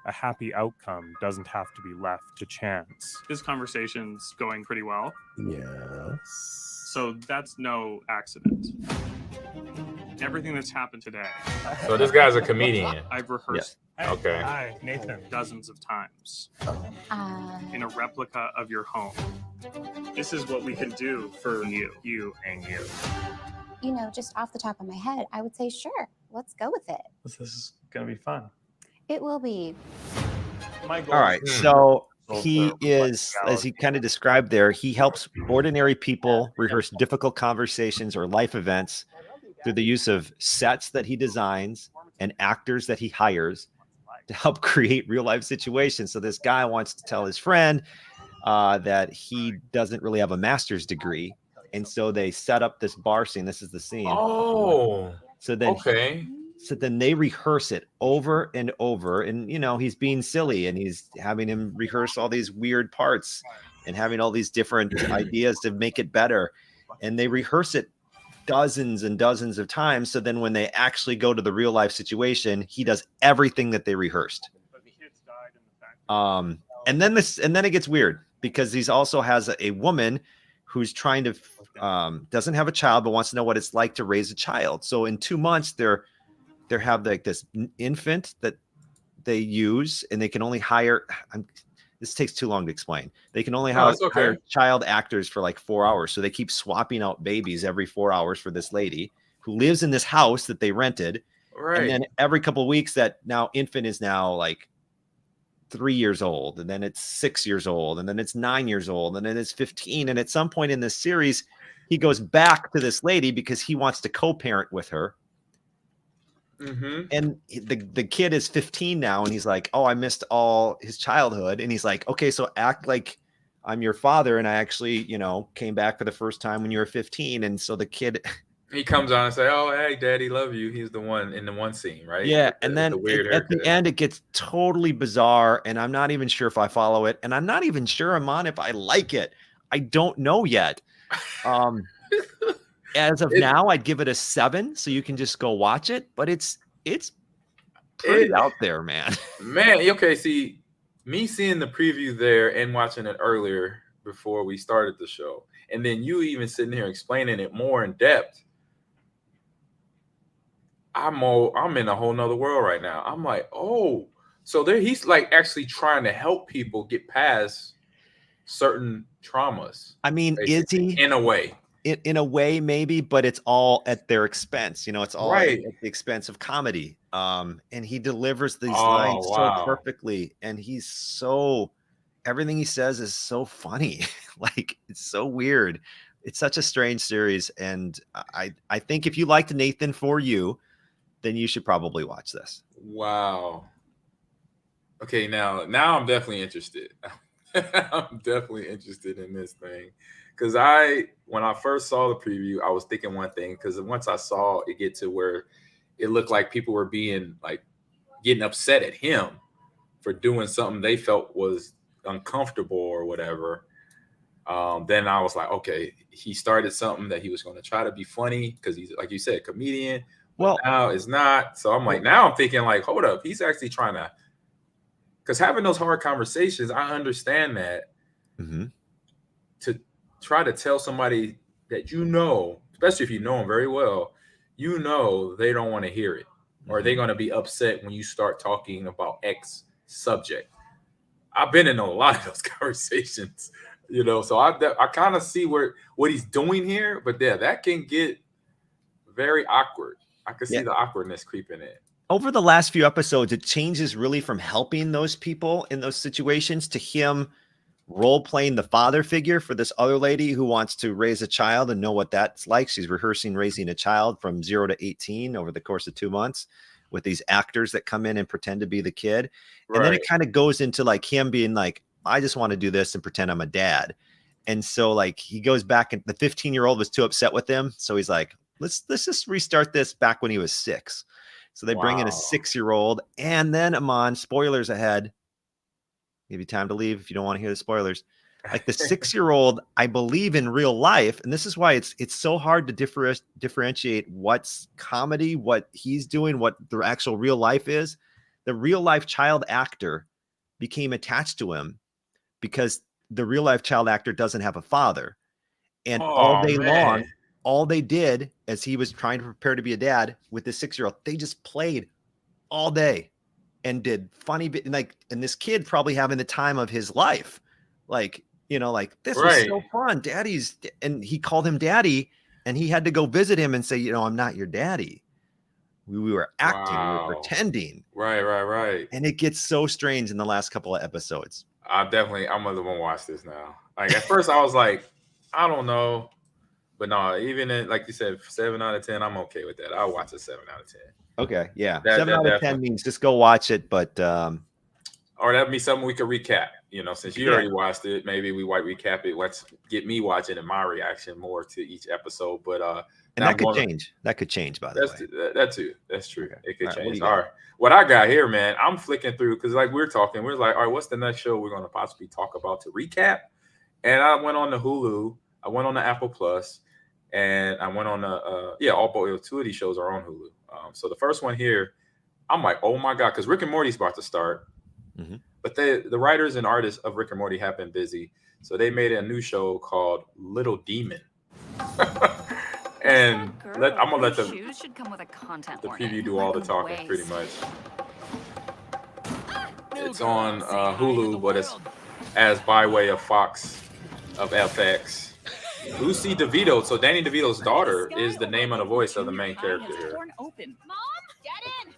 A happy outcome doesn't have to be left to chance. This conversation's going pretty well. Yes. So that's no accident. Everything that's happened today. So this guy's a comedian. I've rehearsed. Yeah. Okay. Hi, Nathan. Dozens of times. In a replica of your home. This is what we can do for you, and you. You know, just off the top of my head, I would say, sure, let's go with it. This is going to be fun. It will be. My goal All right. So he is, as he kind of described there, he helps ordinary people rehearse difficult conversations or life events through the use of sets that he designs and actors that he hires to help create real life situations. So this guy wants to tell his friend that he doesn't really have a master's degree. And so they set up this bar scene. This is the scene. Oh, so then, okay. So then they rehearse it over and over. And, you know, he's being silly and he's having him rehearse all these weird parts and having all these different ideas to make it better. And they rehearse it dozens and dozens of times. So then when they actually go to the real life situation, he does everything that they rehearsed. And then it gets weird because he's also has a woman who's trying to doesn't have a child but wants to know what it's like to raise a child. So in 2 months they have like this infant that they use, and they can only hire. This takes too long to explain. They can only hire child actors for like 4 hours. So they keep swapping out babies every 4 hours for this lady who lives in this house that they rented. Right. And then every couple of weeks that now infant is now like 3 years old, and then it's 6 years old, and then it's 9 years old, and then it's 15. And at some point in this series, he goes back to this lady because he wants to co-parent with her. Mm-hmm. And the kid is 15 now, and he's like, oh, I missed all his childhood. And he's like, okay, so act like I'm your father, and I actually, you know, came back for the first time when you were 15. And so the kid He comes on and say, "Oh, hey, Daddy, love you." He's the one in the one scene, right? Yeah, With and then the weird at the haircut. end, it gets totally bizarre, and I'm not even sure if I follow it, and I'm not even sure, Ahman, if I like it. I don't know yet. As of now, I'd give it a 7, so you can just go watch it. But it's pretty out there, man. Man, okay. See, me seeing the preview there and watching it earlier before we started the show, and then you even sitting here explaining it more in depth. I'm in a whole nother world right now. I'm like, oh, so there he's like actually trying to help people get past certain traumas. I mean, is he in a way? In a way, maybe, but it's all at their expense. You know, it's all right at the expense of comedy. And he delivers these lines so perfectly, and he's so everything he says is so funny. Like, it's so weird. It's such a strange series, and I think if you liked Nathan For You, then you should probably watch this. Wow. Okay, now I'm definitely interested. I'm definitely interested in this thing. Because when I first saw the preview, I was thinking one thing. Because once I saw it get to where it looked like people were being like getting upset at him for doing something they felt was uncomfortable or whatever, then I was like, okay, he started something that he was going to try to be funny because he's, like you said, comedian. Well, now it's not. So I'm like, now I'm thinking like, hold up, he's actually trying to, because having those hard conversations, I understand that. To try to tell somebody that you know, especially if you know them very well, you know they don't want to hear it, or they're going to be upset when you start talking about X subject. I've been in a lot of those conversations, you know, so I kind of see what he's doing here, but yeah, that can get very awkward. I can see the awkwardness creeping in. Over the last few episodes, it changes really from helping those people in those situations to him role playing the father figure for this other lady who wants to raise a child and know what that's like. She's rehearsing raising a child from 0 to 18 over the course of 2 months with these actors that come in and pretend to be the kid. And then it kind of goes into like him being like, I just want to do this and pretend I'm a dad. And so like he goes back, and the 15-year-old was too upset with him. So he's like, let's just restart this back when he was 6. So they bring in a 6-year-old, and then Ahman, spoilers ahead. Give you time to leave if you don't want to hear the spoilers. Like the 6-year-old, I believe in real life, and this is why it's so hard to differentiate what's comedy, what he's doing, what the actual real life is. The real life child actor became attached to him because the real life child actor doesn't have a father. And all day long, all they did as he was trying to prepare to be a dad with this 6-year-old, they just played all day and did funny bit, and this kid probably having the time of his life. Like, you know, like this was so fun. And he called him daddy, and he had to go visit him and say, you know, I'm not your daddy. We were acting, we were pretending. Right. And it gets so strange in the last couple of episodes. I'm gonna watch this now. Like at first I was like, I don't know. But no, even in, like you said, 7 out of 10, I'm okay with that. I'll watch a 7 out of 10. Okay, yeah. 7 out of 10 means just go watch it, but or that'd be something we could recap. You know, since you already watched it, maybe we might recap it. Let's get me watching and my reaction more to each episode. But and that could change. That could change, by the way. That too. That's true. Okay. It could change. All right. What I got here, man, I'm flicking through because like we're like, all right, what's the next show we're gonna possibly talk about to recap? And I went on the Hulu, I went on the Apple Plus, and I went on the all both 2 of these shows are on Hulu. So the first one here, I'm like, oh my god, because Rick and Morty's about to start. But the writers and artists of Rick and Morty have been busy, so they made a new show called Little Demon. And I'm gonna let the preview do all the talking, pretty much. It's on Hulu, but it's as by way of Fox of FX. Lucy DeVito, so Danny DeVito's daughter, is the name and the voice of the main character here. Open. Mom, get in.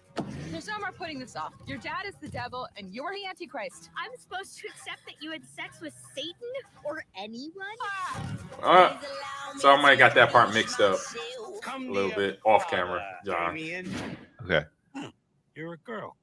There's no more putting this off. Your dad is the devil, and you're the Antichrist. I'm supposed to accept that you had sex with Satan or anyone? So I might got that part mixed up a little bit off camera, John. Okay. You're a girl.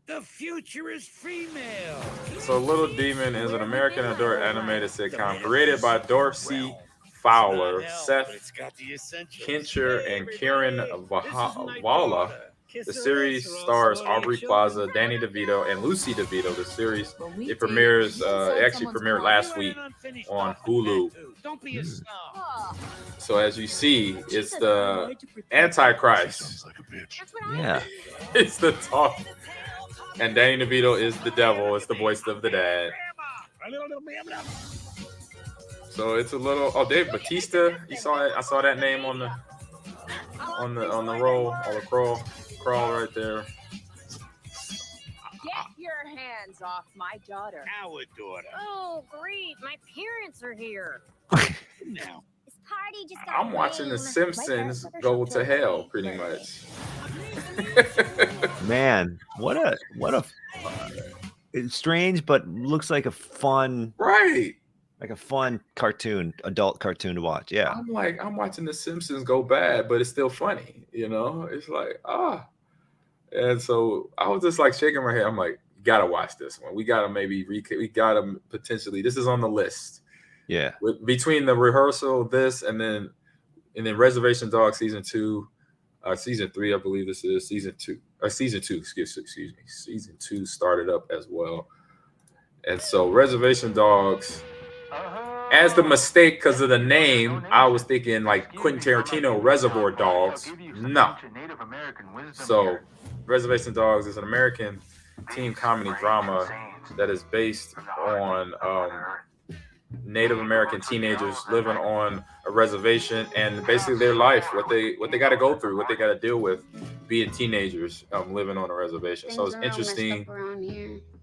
The future is female. So Little Demon is an American adult animated sitcom created by Dorsey Fowler, It's not Seth but it's got the essentials. Kincher, Hey, and Kieran everybody, this is my Vala. daughter. The Kiss her series lips or I'll stars slaughter your Aubrey children. Plaza, Danny DeVito, and Lucy DeVito. The series we it premieres it actually premiered last You week had an unfinished on thought with Hulu. that, too. Don't be a snob. So as you see, it's the Antichrist. Like a bitch. Yeah. It's the talk, and Danny DeVito is the devil. It's the voice of the dad. So it's a little. Oh, Dave Bautista. You saw it. I saw that name on the roll, on the crawl right there. Get your hands off my daughter. Our daughter. Oh, great. My parents are here. Now. This party just got I'm watching The lame. Simpsons go to hell, pretty much. Man, what a it's strange, but looks like a fun, Right. like a fun cartoon, adult cartoon to watch. Yeah. I'm watching The Simpsons go bad, but it's still funny. You know, it's like, And so I was just like shaking my head. I'm like, you gotta watch this one. We gotta we gotta potentially. This is on the list. Yeah. Between the rehearsal, this, and then Reservation Dogs season 2, season 3, I believe this is season 2. Season 2, excuse me. Season 2 started up as well. And so Reservation Dogs, as the mistake because of the name, I was thinking like Quentin Tarantino, Reservoir Dogs. No. So Reservation Dogs is an American teen comedy drama that is based on Native American teenagers living on a reservation and basically their life, what they got to go through, what they got to deal with being teenagers living on a reservation. So it's interesting.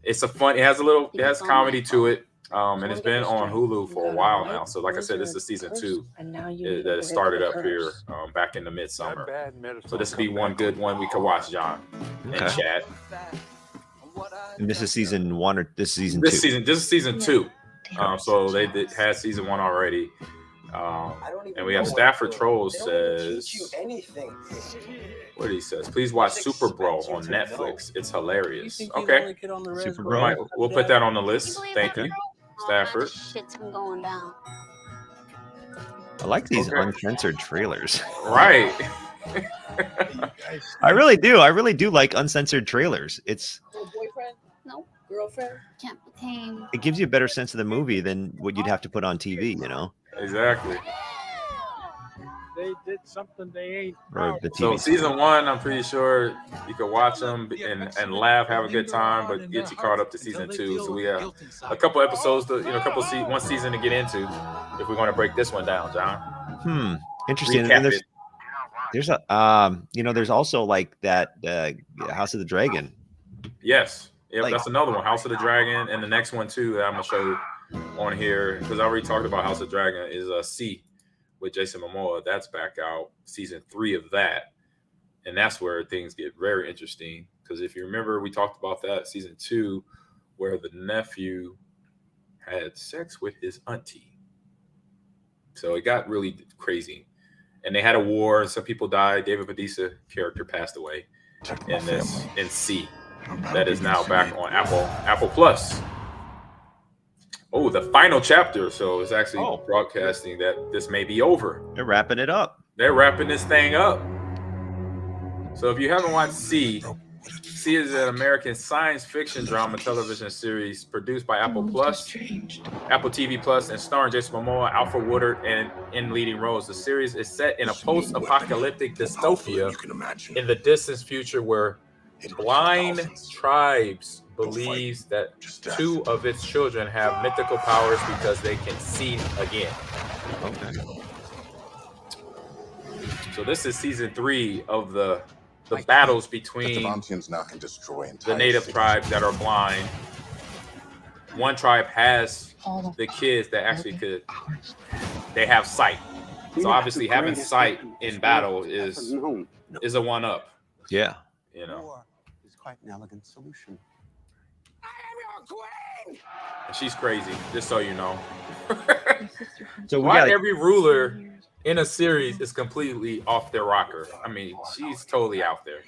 It's it has comedy to it. And it's been on Hulu for a while now. So like I said, this is season 2 that started up here back in the midsummer. So this would be one good one we could watch, John, and chat. And this is season 1 or this is season 2? This is season 2. So they had season 1 already. And we have Stafford Trolls says, what he says, please watch Super Bro on Netflix. It's hilarious. Okay. Super Bro. We'll put that on the list. Thank you, Stafford. Shit's been going down. I like these uncensored trailers. Right. I really do. I really do like uncensored trailers. It's Boyfriend? No. Girlfriend? Can't be tamed. it gives you a better sense of the movie than what you'd have to put on TV, you know? Exactly. They did something they ain't. Or the So TV. season 1, I'm pretty sure you could watch them and laugh, have a good time, but get you caught up to season 2. So we have a couple episodes to, one season to get into if we're going to break this one down, John. Interesting. Recap And it. there's a there's also like that House of the Dragon. Yes. Yep, Like- that's another one, House of the Dragon, and the next one too that I'm gonna show on here because I already talked about House of the Dragon is C with Jason Momoa. That's back out, season 3 of that, and that's where things get very interesting because if you remember, we talked about that season 2 where the nephew had sex with his auntie, so it got really crazy, and they had a war and some people died. David Bautista character passed away in C. That is now back on Apple Plus. Oh, the final chapter. So it's actually broadcasting that this may be over. They're wrapping it up. They're wrapping this thing up. So if you haven't watched C is an American science fiction drama television series produced by Apple TV Plus, and starring Jason Momoa, Alfred Woodard, and in leading roles. The series is set in a post-apocalyptic dystopia in the distant future where blind tribes believes that 2 of its children have mythical powers because they can see again. Okay. So this is season 3 of the battles between the native tribes that are blind. One tribe has the kids that actually they have sight. So obviously having sight in battle is a 1-up. Yeah. You know. It's quite an elegant solution. I am your queen! And she's crazy, just so you know. So why every ruler in a series is completely off their rocker? I mean, she's totally out there.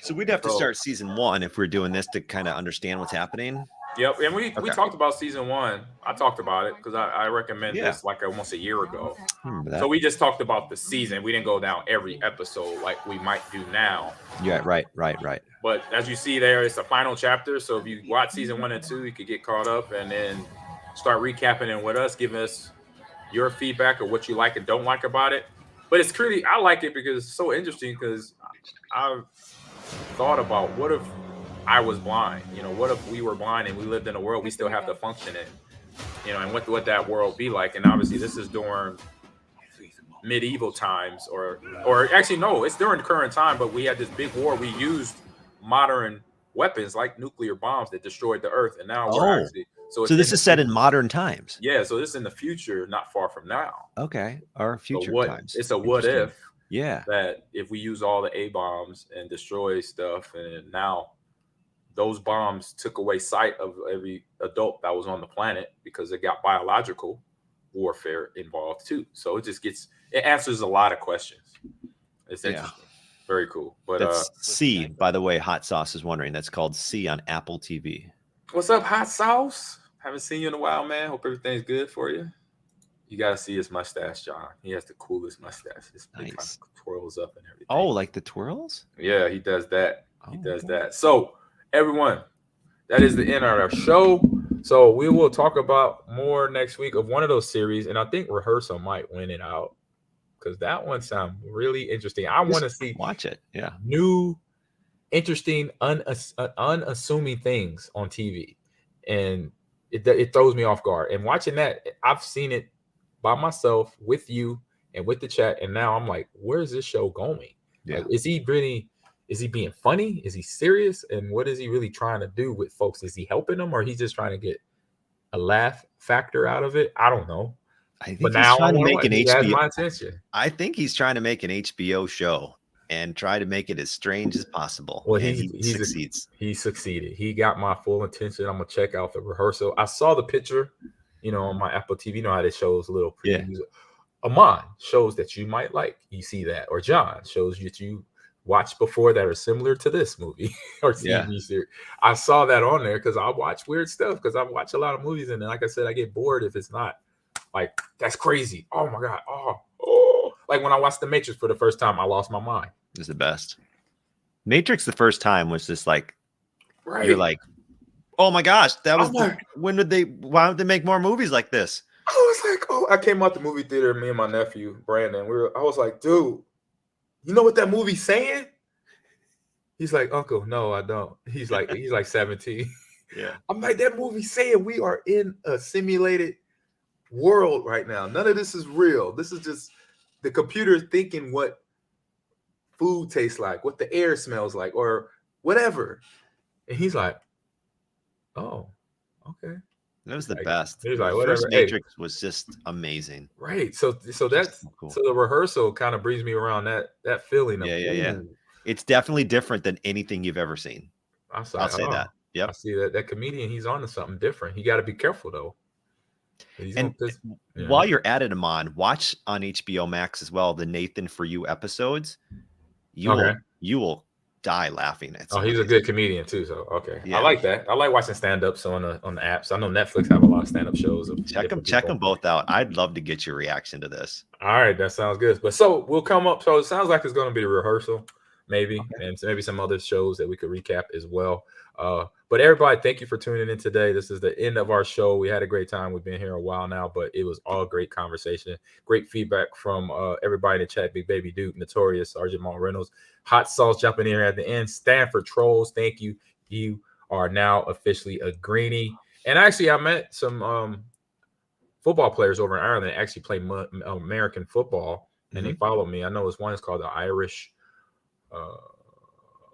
So we'd have to start season 1 if we're doing this to kind of understand what's happening. Yep, and we talked about season 1. I talked about it because I recommend this like almost a year ago. So we just talked about the season. We didn't go down every episode like we might do now. Yeah, right. But as you see there, it's the final chapter. So if you watch season 1 and 2, you could get caught up and then start recapping it with us, giving us your feedback of what you like and don't like about it. But it's really, I like it because it's so interesting because I've thought about what if I was blind? You know, what if we were blind and we lived in a world we still have to function in? You know, and what that world be like? And obviously this is during medieval times or actually no, it's during current time, but we had this big war. We used modern weapons like nuclear bombs that destroyed the earth, and now we're actually so this is set in modern times. Yeah, so this is in the future, not far from now. Okay, our future times. It's a what if. Yeah, that if we use all the A bombs and destroy stuff, and now those bombs took away sight of every adult that was on the planet because it got biological warfare involved too. So it answers a lot of questions. It's interesting. Very cool. But that's C, by the way, Hot Sauce is wondering. That's called C on Apple TV. What's up, Hot Sauce? Haven't seen you in a while, man. Hope everything's good for you. You gotta see his mustache, John. He has the coolest mustache. His kind of twirls up and everything. Oh, like the twirls? Yeah, he does that. He does that. So, everyone, that is the end of our show. So we will talk about more next week of one of those series, and I think Rehearsal might win it out because that one sounds really interesting. I want to watch it. Yeah, new, interesting, unassuming things on TV, and it throws me off guard. And watching that, I've seen it by myself with you and with the chat, and now I'm like, where is this show going? Yeah, like, is he being funny? Is he serious? And what is he really trying to do with folks? Is he helping them, or he's just trying to get a laugh factor out of it? I don't know. I think he's trying to make an HBO. My attention. I think he's trying to make an HBO show and try to make it as strange as possible. Well, he succeeds. He succeeded. He got my full attention. I'm gonna check out the Rehearsal. I saw the picture, on my Apple TV. You know how it shows little previews. Yeah. Ahman shows that you might like. You see that, or John shows that you watched before that are similar to this movie or TV series. I saw that on there because I watch weird stuff because I watch a lot of movies, and then, like I said, I get bored if it's not like that's crazy. Oh my god. Oh. Like when I watched The Matrix for the first time, I lost my mind. It's the best. Matrix the first time was just like, right. You're like, oh my gosh, that was why would they make more movies like this? I was like, I came out the movie theater, me and my nephew Brandon. I was like, dude, you know what that movie's saying? He's like, Uncle, no, I don't. He's like 17. Yeah. I'm like, that movie saying we are in a simulated world right now. None of this is real. This is just the computer thinking what food tastes like, what the air smells like, or whatever. And he's like, oh, okay. That was the best. He's like, whatever. First Matrix was just amazing. Right. So that's cool. So the Rehearsal kind of brings me around that feeling of yeah. It's definitely different than anything you've ever seen. I'll say that. Yep. I see that comedian, he's on to something different. He got to be careful though. While you're at it, Ahman, watch on HBO Max as well the Nathan For You episodes. You will die laughing at. He's a good comedian too. So I like that. I like watching stand-ups on the apps. I know Netflix have a lot of stand-up shows. Check them both out. I'd love to get your reaction to this. All right, that sounds good. But so we'll come up. So it sounds like it's going to be a Rehearsal, maybe, and maybe some other shows that we could recap as well. But everybody, thank you for tuning in today. This is the end of our show. We had a great time. We've been here a while now, but it was all great conversation. Great feedback from everybody in the chat. Big Baby Duke, Notorious, Sergeant Maul Reynolds, Hot Sauce jumping in here at the end. Stanford Trolls, thank you. You are now officially a greenie. And actually, I met some football players over in Ireland that actually play American football, and they follow me. I know one is called the Irish.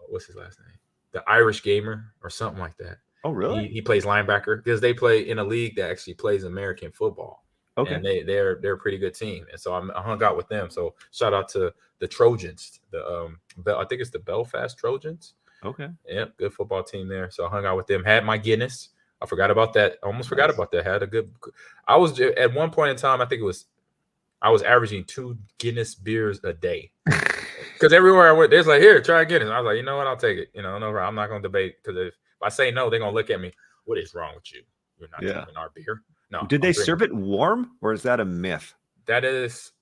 What's his last name? The Irish Gamer or something like that. Oh, really? He plays linebacker because they play in a league that actually plays American football. Okay. And they're a pretty good team. And so I hung out with them. So shout out to the Trojans. I think it's the Belfast Trojans. Okay. Yep, good football team there. So I hung out with them. Had my Guinness. I forgot about that. Almost forgot about that. Had a good. I was at one point in time. I think I was averaging 2 Guinness beers a day. Because everywhere I went, there's like, here, try Guinness. I was like, you know what? I'll take it. No, I'm not going to debate because if I say no, they're going to look at me. what is wrong with you? You're not drinking our beer. No. Did they serve it warm, or is that a myth? That is,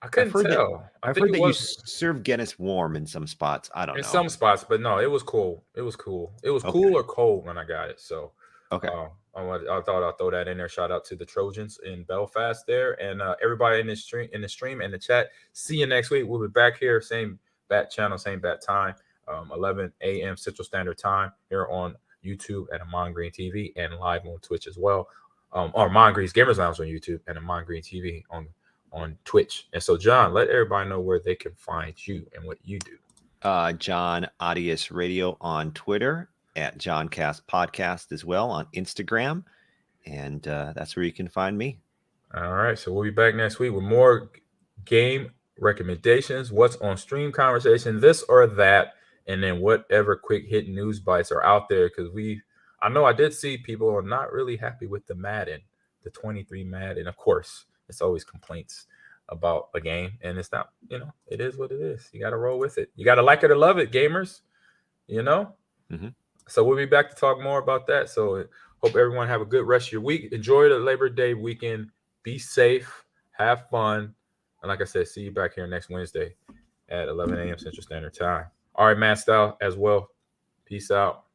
I couldn't tell. I've heard that you serve Guinness warm in some spots. I don't know. In some spots, but no, it was cool. It was cool. It was cool or cold when I got it. So okay. I thought I'd throw that in there. Shout out to the Trojans in Belfast there, and everybody in the stream and the chat. See you next week. We'll be back here, same bat channel, same bat time, 11 a.m. Central Standard Time here on YouTube at Ahman Green TV and live on Twitch as well. Or Ahman Green's Gamers Lounge on YouTube and Ahman Green TV on Twitch. And so, John, let everybody know where they can find you and what you do. John Audius Radio on Twitter, at Johncast Podcast as well on Instagram, and that's where you can find me. All right, so we'll be back next week with more game recommendations, what's on stream conversation, this or that, and then whatever quick hit news bites are out there, because I know I did see people are not really happy with the Madden, the 23 Madden. Of course, it's always complaints about a game, and it's not, it is what it is. You got to roll with it. You got to like it or love it, gamers, Mm-hmm. So we'll be back to talk more about that. So hope everyone have a good rest of your week. Enjoy the Labor Day weekend. Be safe. Have fun. And like I said, see you back here next Wednesday at 11 a.m. Central Standard Time. All right, Matt Style as well. Peace out.